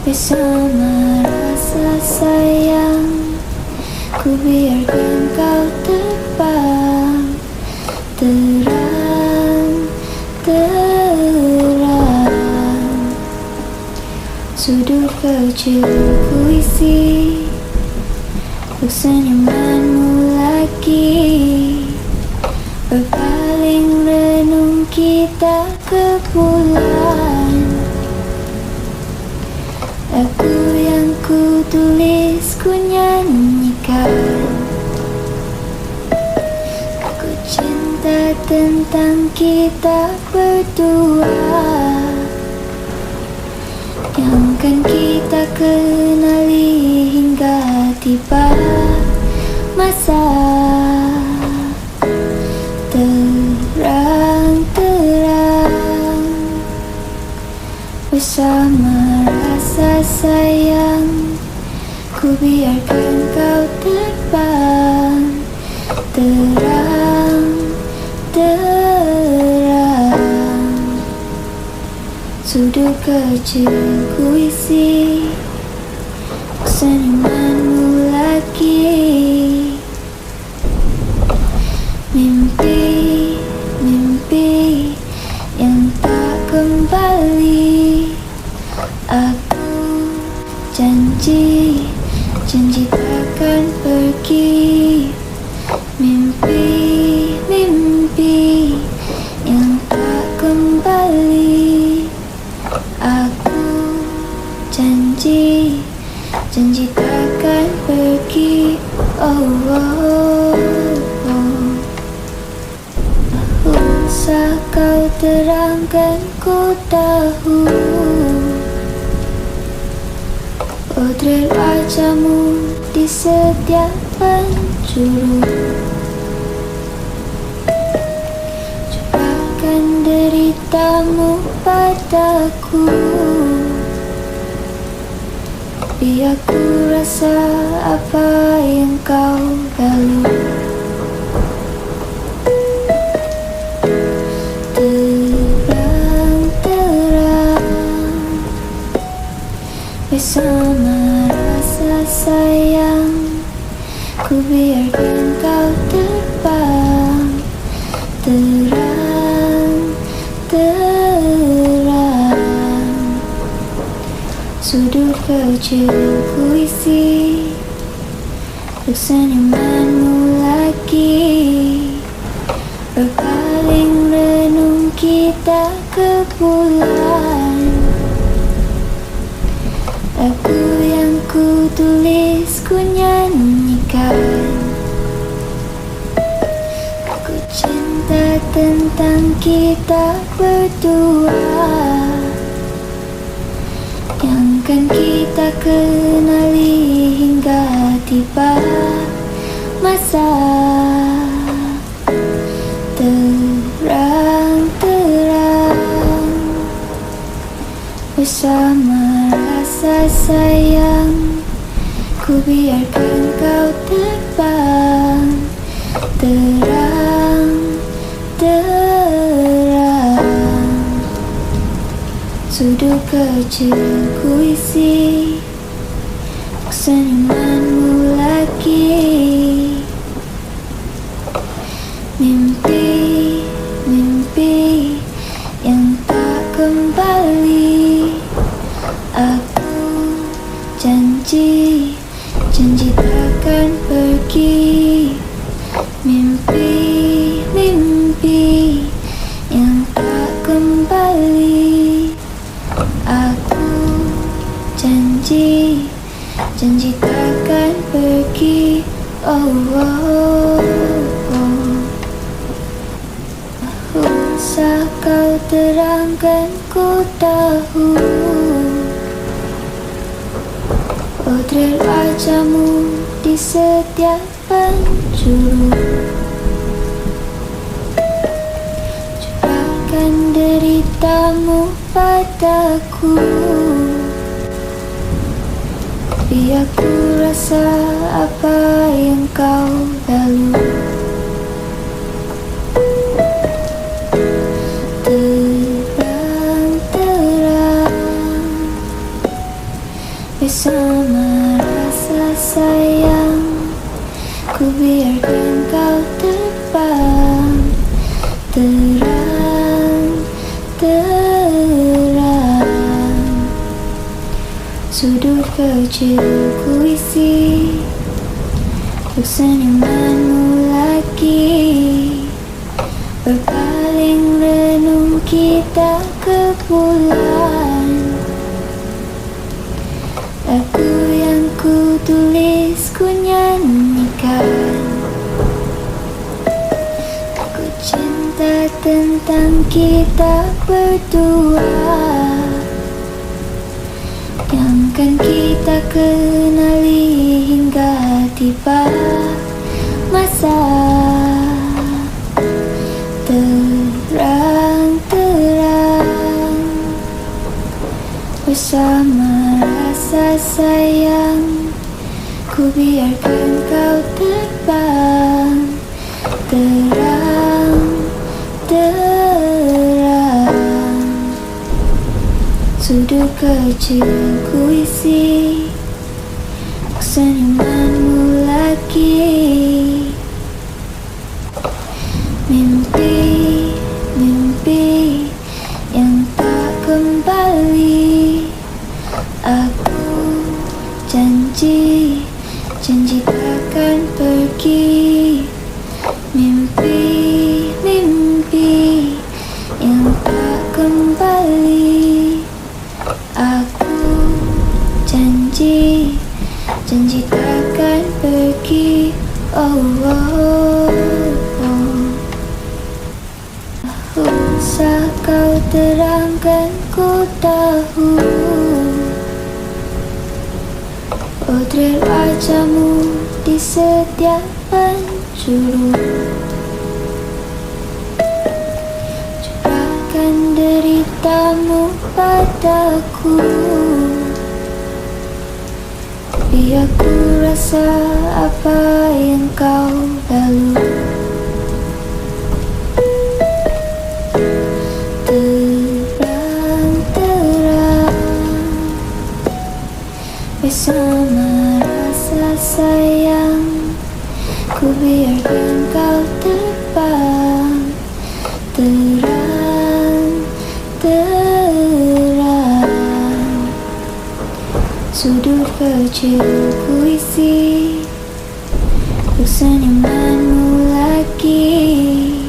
Bersama rasa sayang, ku biarkan kau terbang. Terang-terang sudut kecil ku isi, ku senyumanmu lagi. Berpaling renung kita ke bulan. Lagu yang ku tulis ku nyanyikan. Aku cinta tentang kita berdua, yang kan kita kenali hingga tiba masa. Terang-terang bersama rasa sayang, ku biarkan kau terbang. Terang-terang sudut kecil ku isi, senyumanmu lagi. Mimpi yang tak kembali. Aku janji takkan pergi. Mimpi yang tak kembali. Aku janji takkan pergi. Oh, oh, oh. usah kau terangkan, ku tahu. Potret wajahmu di setiap penjuru, curahkan deritamu padaku. Biar aku rasa apa yang kau lalu. Terang-terang bersama rasa sayang, ku biarkan kau terbang. Terang-terang sudut kecil ku isi untuk senyumanmu lagi. Berpaling renung kita ke bulan. Lagu yang ku tulis ku nyanyikan. Aku cinta tentang kita berdua, yang kan kita kenali hingga tiba masa. Terang-terang bersama rasa sayang, ku biarkan kau terbang. Terang-terang sudut kecil ku isi untuk senyumanmu lagi. Mimpi-mimpi yang tak kembali, aku janji takkan pergi. Mimpi-mimpi yang tak kembali, aku janji takkan pergi. Oh, oh, oh. Usah kau terangkan, ku tahu. Potret wajahmu di setiap penjuru, curahkan deritamu padaku. Biar ku rasa apa yang kau lalu. Terang-terang bersama rasa sayang, ku biarkan kau terbang. Terang-terang sudut kecil ku isi untuk senyumanmu lagi. Berpaling renung kita ke bulan. Lagu yang ku tulis ku nyanyikan. Aku cinta tentang kita berdua, yang kan kita kenali hingga tiba masa. Terang-terang bersama rasa sayang, ku biarkan kau terbang. Terang-terang sudut kecil ku isi untuk senyumanmu lagi. Mimpi-mimpi yang tak kembali, aku janji takkan pergi. Mimpi-mimpi yang tak kembali, aku janji takkan pergi. Oh, oh, oh. usah kau terangkan, ku tahu. Potret wajahmu di setiap penjuru, curahkan deritamu padaku. Biar ku rasa apa yang kau lalu. Bersama rasa sayang, ku biarkan kau terbang terang. Sudut kecil ku isi untuk senyumanmu lagi.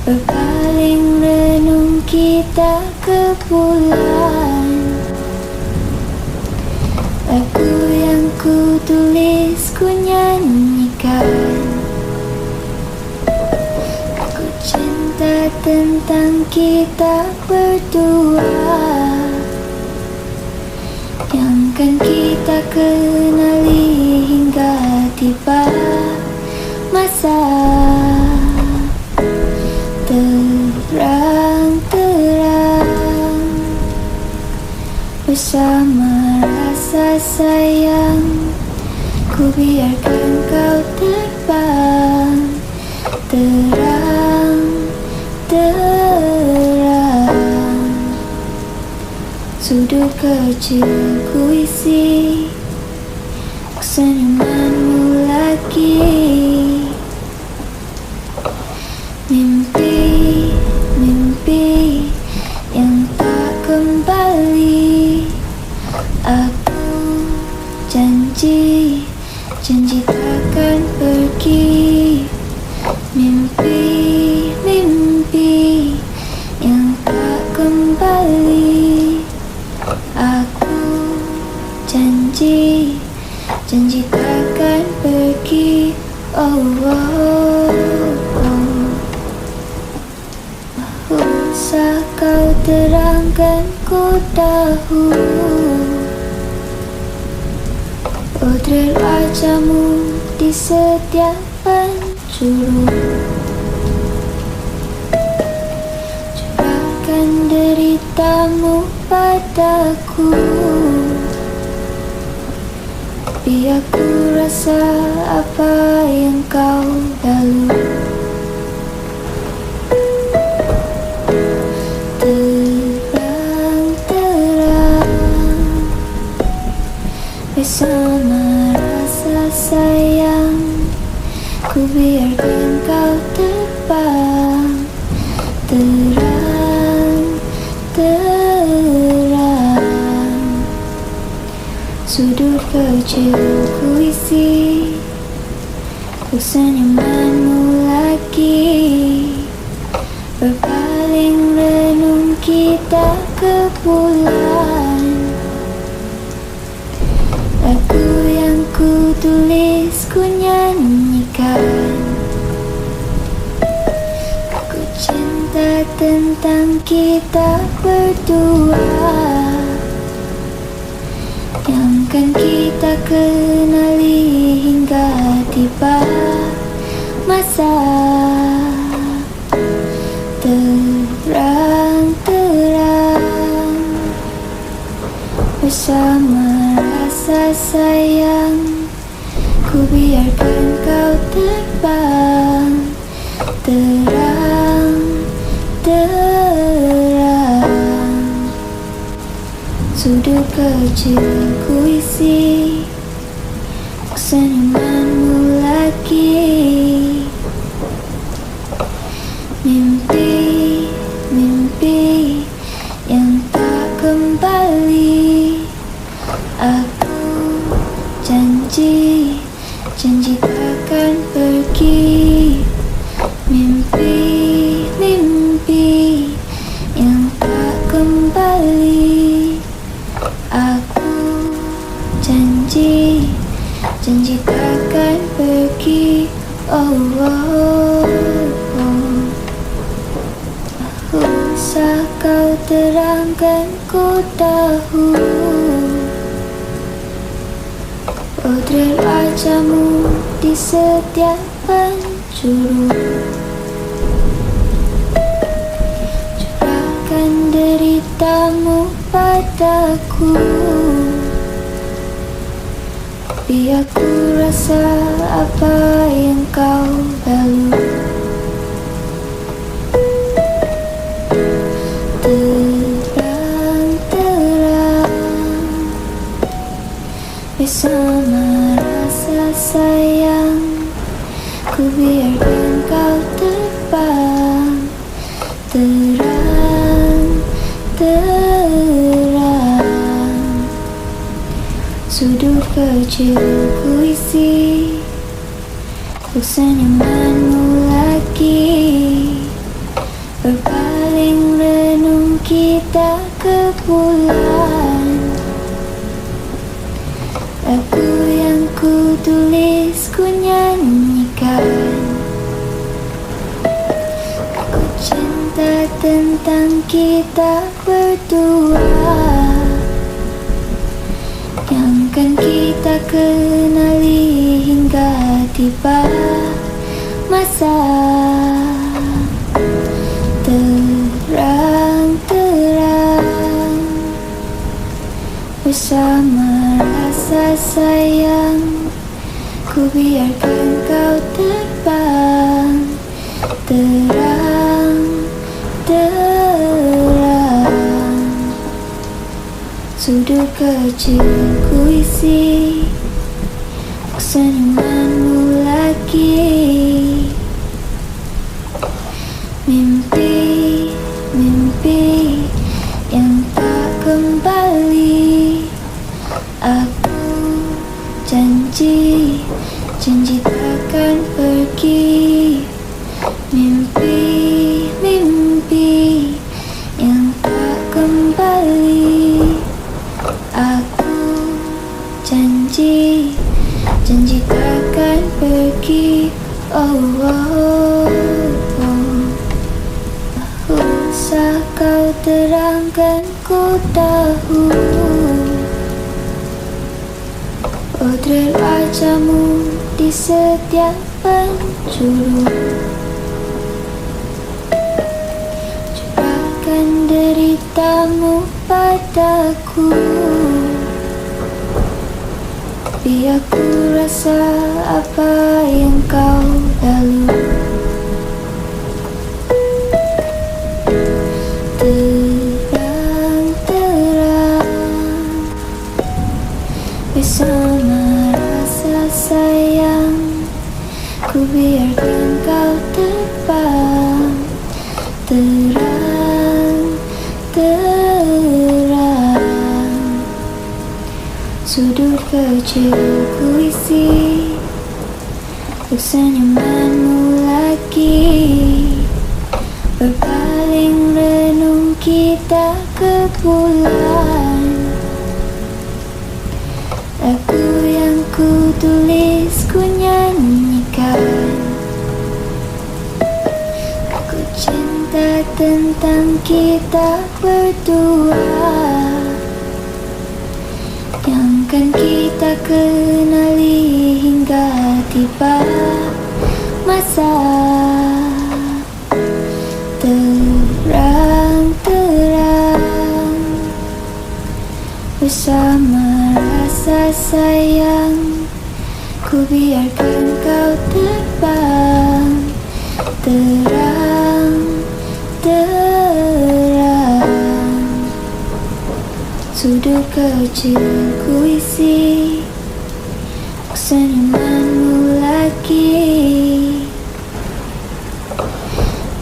Berpaling renung kita ke bulan. Lagu yang ku tulis, ku nyanyikan. Aku cinta tentang kita berdua, yang kan kita kenali hingga tiba masa terang-terang. Bersama rasa sayang, ku biarkan kau terbang terang-terang. Sudut kecil ku isi senyumanmu lagi. Mimpi yang tak kembali. Aku janji takkan pergi. Mimpi yang tak kembali. Aku janji takkan pergi. Usah kau terangkan, ku tahu. Potret wajahmu di setiap penjuru, curahkan deritamu padaku. Biar ku rasa apa yang kau lalu. Bersama rasa sayang, ku biarkan kau terbang terang-terang. Sudut kecil ku isi untuk senyumanmu lagi. Berpaling renung kita ke bulan. Lagu yang ku tulis, ku nyanyikan. Aku cinta tentang kita berdua, yang kan kita kenali hingga tiba masa terang-terang. Bersama rasa sayang, ku biarkan kau terbang terang-terang. Sudut kecil ku isi senyumanmu lagi. Mimpi yang tak kembali. Aku janji takkan pergi. Mimpi yang tak kembali. Aku janji takkan pergi. Oh. usah kau terangkan, ku tahu potret wajahmu di setiap penjuru. Curahkan deritamu padaku, biar ku rasa apa yang kau lalu. Bersama rasa sayang, ku biarkan kau terbang terang. Sudut kecil ku isi untuk senyumanmu lagi. Berpaling renung kita ke bulan. Lagu yang ku tulis ku nyanyikan. Aku cinta tentang kita berdua, yang kan kita kenali hingga tiba masa. Terang-terang bersama rasa sayang, ku biarkan kau terbang terang. Sudut kecil ku isi untuk senyumanmu lagi. Mimpi yang tak kembali. Aku janji takkan pergi. Mimpi yang tak kembali. Aku janji takkan pergi. Usah kau terangkan, ku tahu potret wajahmu di setiap penjuru. Curahkan deritamu padaku, biar ku rasa apa yang kau lalu. Bersama rasa sayang, ku biarkan kau terbang terang. Sudut kecil ku isi untuk senyumanmu lagi. Berpaling renung kita ke bulan. Lagu yang ku tulis ku nyanyikan. Aku cinta tentang kita berdua, yang kan kita kenali hingga tiba masa. Terang-terang bersama rasa sayang, ku biarkan kau terbang terang. Sudut kecil ku isi untuk senyumanmu lagi.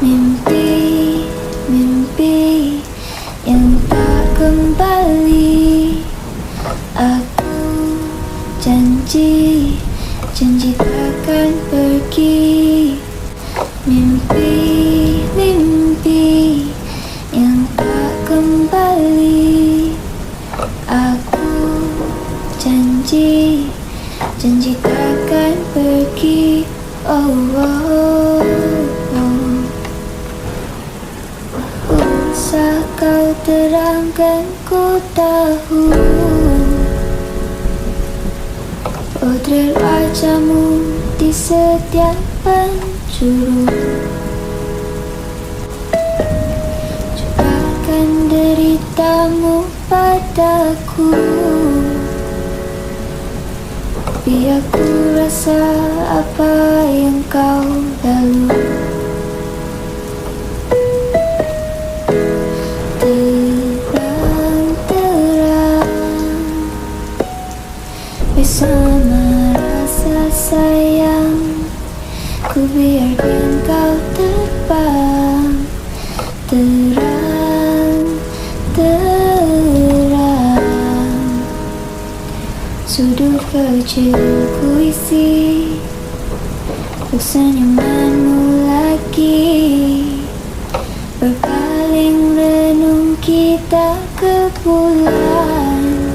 Mimpi yang tak kembali. Aku janji takkan pergi. Mimpi yang tak kembali. Aku janji takkan pergi. Oh. usah kau terangkan, ku tahu potret wajahmu di setiap penjuru. Curahkan deritamu padaku, biar ku rasa apa yang kau lalui. Bersama rasa sayang, ku biarkan kau terbang terang. Sudut kecil ku isi untuk senyumanmu lagi. Berpaling renung kita ke bulan.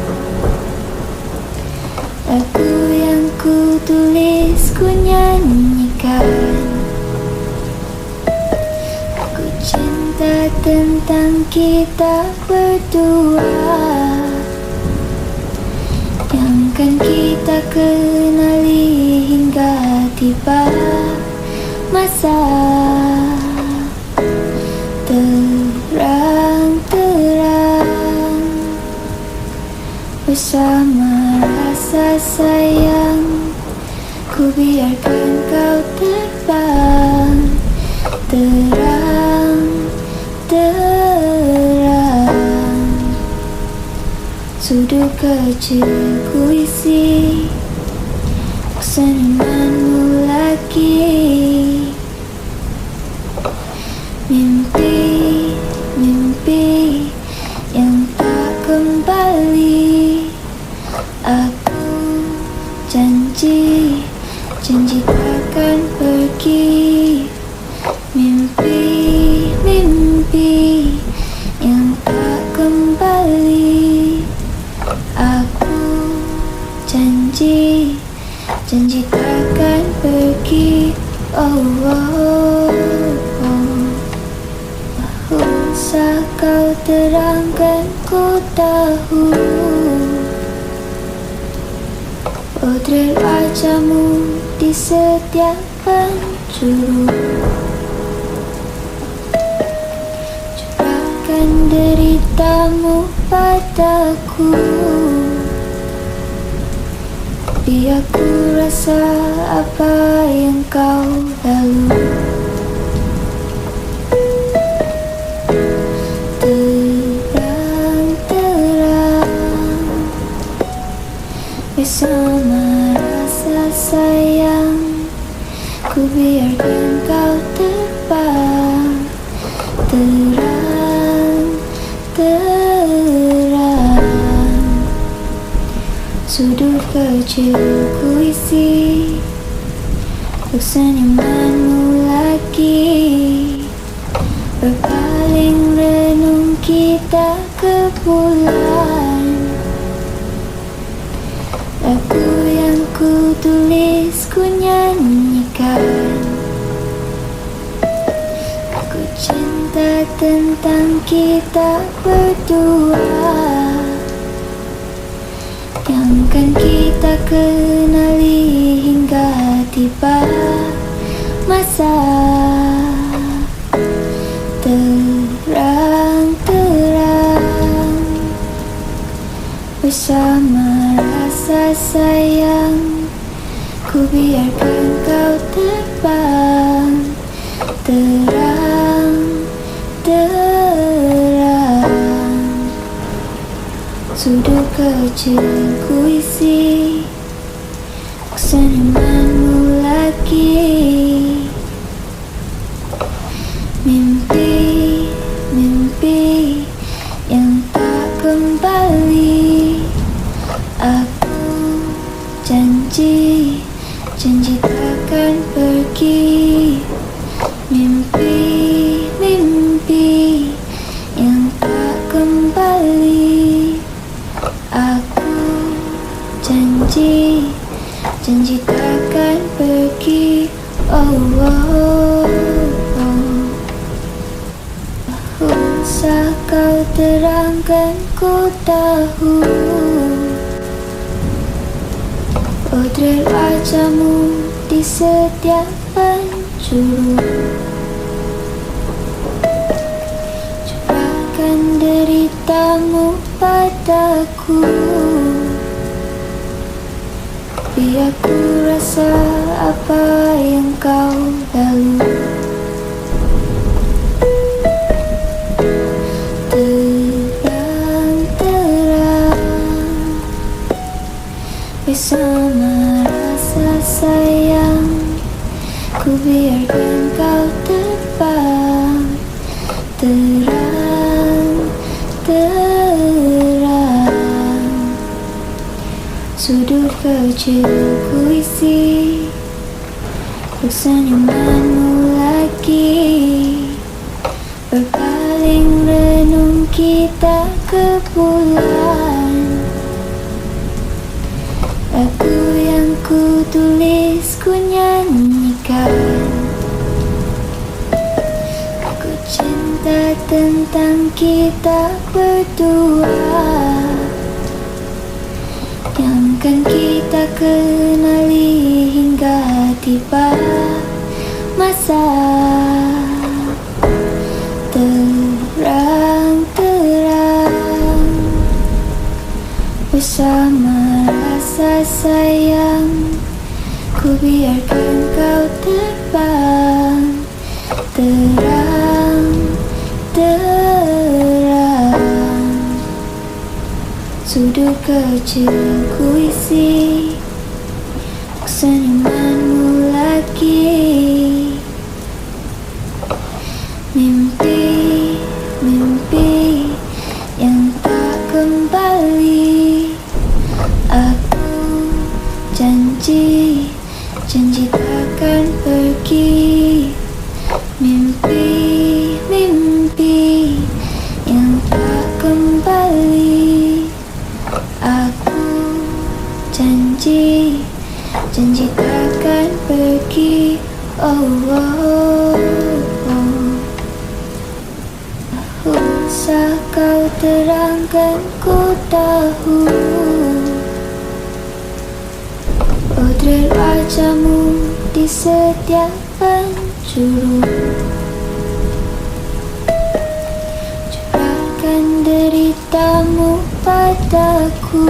Lagu yang ku tulis ku nyanyikan. Aku cinta tentang kita berdua, yang kan kita kenali hingga tiba masa terang-terang. Bersama rasa sayang, ku biarkan kau terbang terang-terang. Sudut kecil ku isi untuk senyumanmu lagi. Mimpi yang tak kembali. Aku janji takkan pergi. Mimpi yang tak kembali. Aku janji takkan pergi. Usah kau terangkan, ku tahu potret wajahmu di setiap penjuru. Curahkan deritamu padaku, biar ku rasa apa yang kau lalui. Bersama rasa sayang, ku biarkan kau terbang terang-terang. Sudut kecil ku isi untuk senyumanmu lagi. Berpaling renung kita ke bulan. Lagu yang ku tulis ku nyanyikan. Aku cinta tentang kita berdua, yang kan kita kenali hingga tiba masa terang-terang. Bersama rasa sayang, ku biarkan kau terbang terang-terang. Sudut kecil ku isi untuk senyumanmu lagi. Mimpi yang tak kembali. Aku janji takkan pergi. Mimpi yang tak kembali. Aku janji takkan pergi. Oh. usah kau terangkan, ku tahu. Potret wajahmu di setiap penjuru, curahkan deritamu padaku. Biar ku rasa apa yang kau lalui. Bersama rasa sayang, ku biarkan kau terbang terang. Sudut kecil ku isi untuk senyumanmu lagi. Berpaling renung kita ke bulan. Lagu yang ku tulis, ku nyanyikan. Aku cinta tentang kita berdua, yang kan kita kenali hingga tiba masa terang-terang. Bersama rasa sayang, ku biarkan kau terbang terang-terang. Sudut kecil ku isi untuk senyumanmu lagi. Mimpi yang tak kembali. Aku janji takkan pergi. Mimpi yang tak kembali. Aku janji takkan pergi. Usah kau terangkan, ku tahu. Potret wajahmu di setiap penjuru, curahkan deritamu padaku.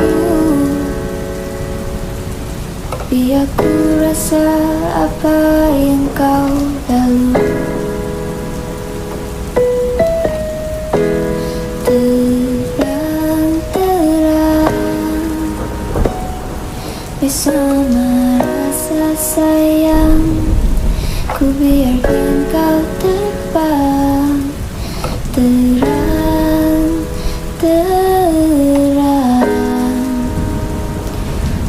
Biar ku rasa apa yang kau lalui. Bersama rasa sayang, ku biarkan kau terbang terang-terang.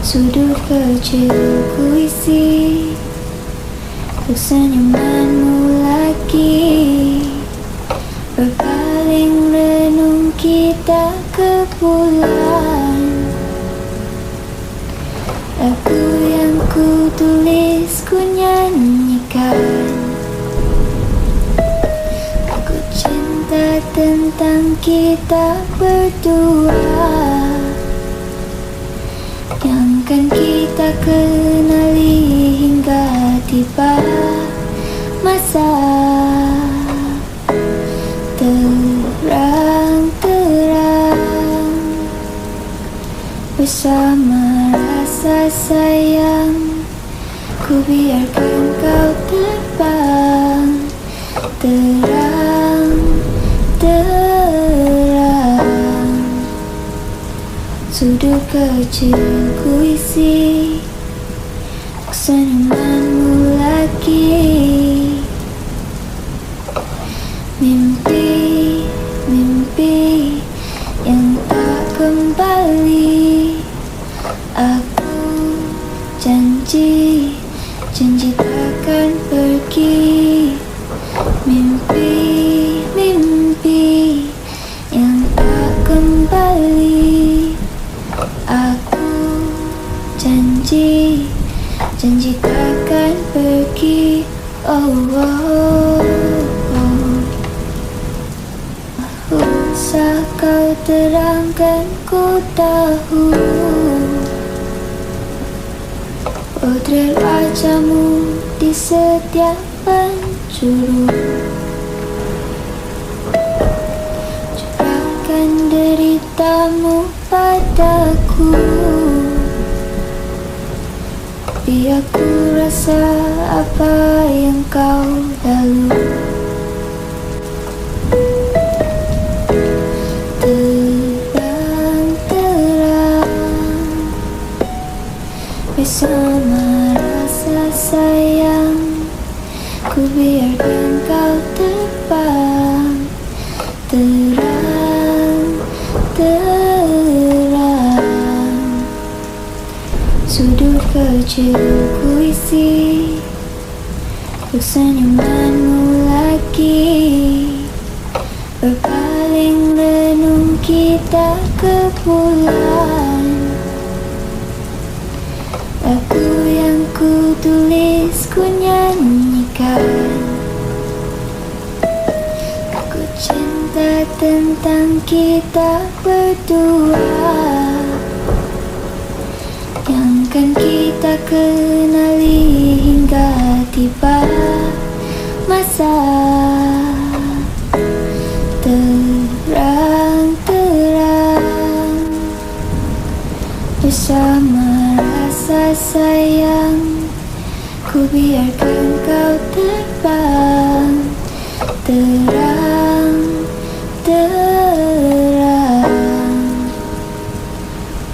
Sudut kecil ku isi untuk senyumanmu lagi. Berpaling renung kita ke bulan. Lagu yang ku tulis, ku nyanyikan. Aku cinta tentang kita berdua, yang kan kita kenali hingga tiba masa terang-terang. Bersama rasa sayang, ku biarkan kau terbang terang-terang. Sudut kecil ku isi untuk senyumanmu lagi. Mimpi yang tak kembali. Aku janji takkan pergi. Mimpi yang tak kembali. Aku janji takkan pergi. usah kau terangkan, ku tahu potret wajahmu di setiap penjuru. Curahkan deritamu padaku, biar ku rasa apa yang kau lalu. Bersama rasa sayang, ku biarkan kau terbang terang. Sudut kecil ku isi untuk senyumanmu lagi. Berpaling renung kita ke bulan. Lagu yang ku tulis, ku nyanyikan. Aku cinta tentang kita berdua, yang kan kita kenali hingga tiba masa terang-terang. Bersama rasa sayang, ku biarkan kau terbang terang-terang.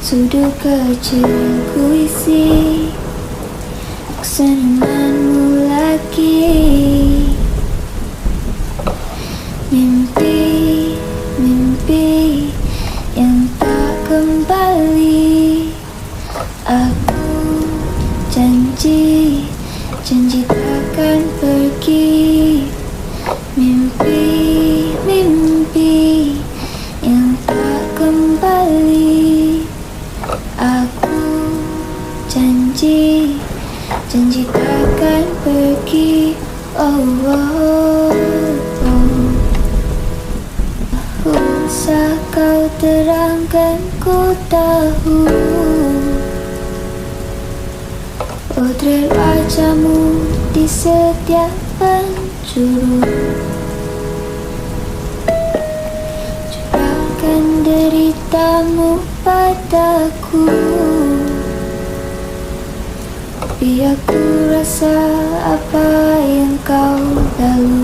Sudut kecil ku isi untuk senyumanmu lagi. Mimpi yang tak kembali. Aku janji takkan pergi. Mimpi yang tak kembali. Aku janji takkan pergi. Usah kau terangkan, ku tahu potret wajahmu di setiap penjuru. Curahkan deritamu padaku, biar ku rasa apa yang kau lalu.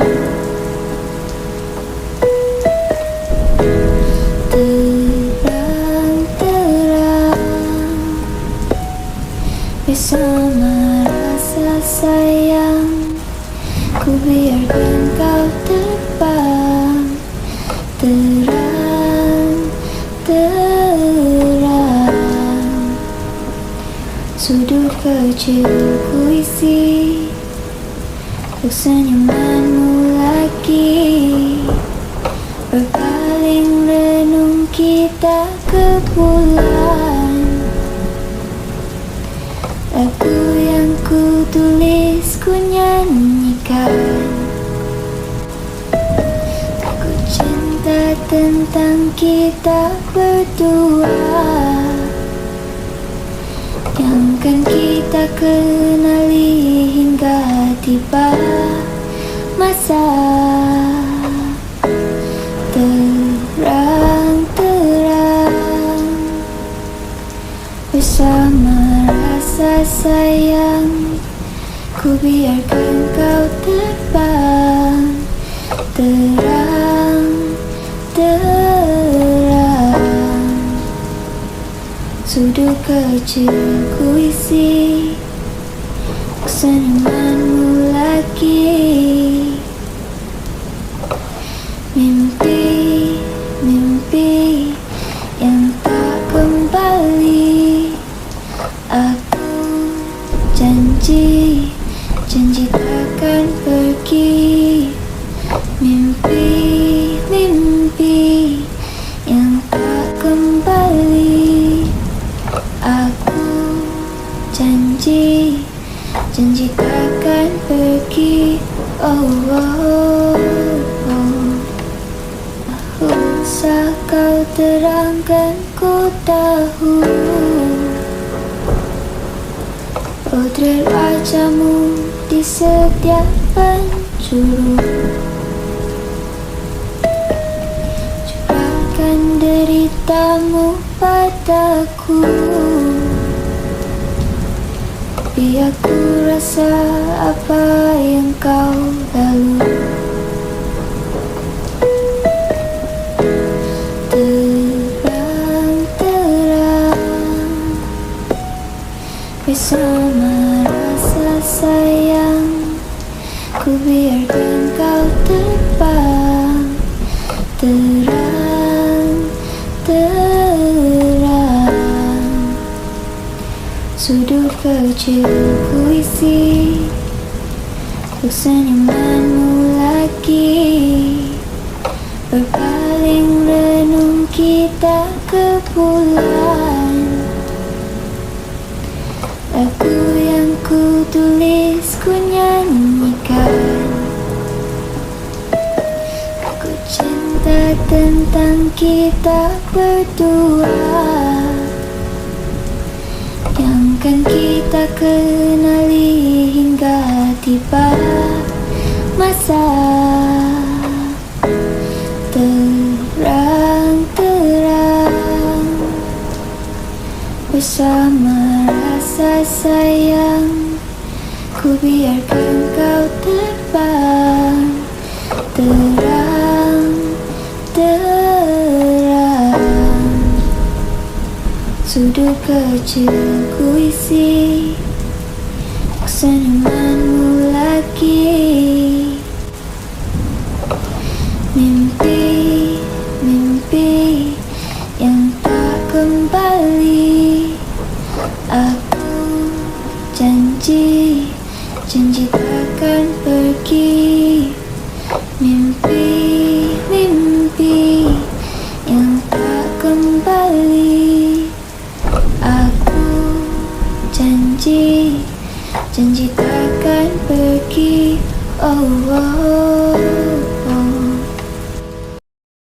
Bersama rasa sayang, ku biarkan kau terbang terang-terang. Sudut kecil ku isi untuk senyumanmu lagi. Berpaling renung kita ke bulan. Lagu yang ku tulis, ku nyanyikan. Aku cinta tentang kita berdua, yang kan kita kenali hingga tiba masa terang-terang. Bersama rasa sayang, ku biarkan kau terbang terang-terang. Sudut kecil ku isi untuk senyumanmu lagi. Mimpi yang tak kembali. Aku janji takkan pergi. Mimpi yang tak kembali. Aku janji takkan pergi. Oh. rasa kau terangkan ku tahu. Potret wajahmu di setiap penjuru, curahkan deritamu padaku. Biar aku rasa apa yang kau lalui. Bersama rasa sayang, ku biarkan kau terbang terang. Sudut kecil ku isi untuk senyumanmu lagi. Berpaling renung kita ke bulan. Lagu yang ku tulis ku nyanyikan. Aku cinta tentang kita berdua, yang kan kita kenali hingga tiba masa terang-terang. Bersama rasa sayang, ku biarkan kau terbang terang-terang. Sudut kecil ku isi senyumanmu lagi. Mimpi yang tak kembali. Aku janji takkan pergi. Mimpi yang tak kembali. Aku janji takkan pergi. Oh, oh.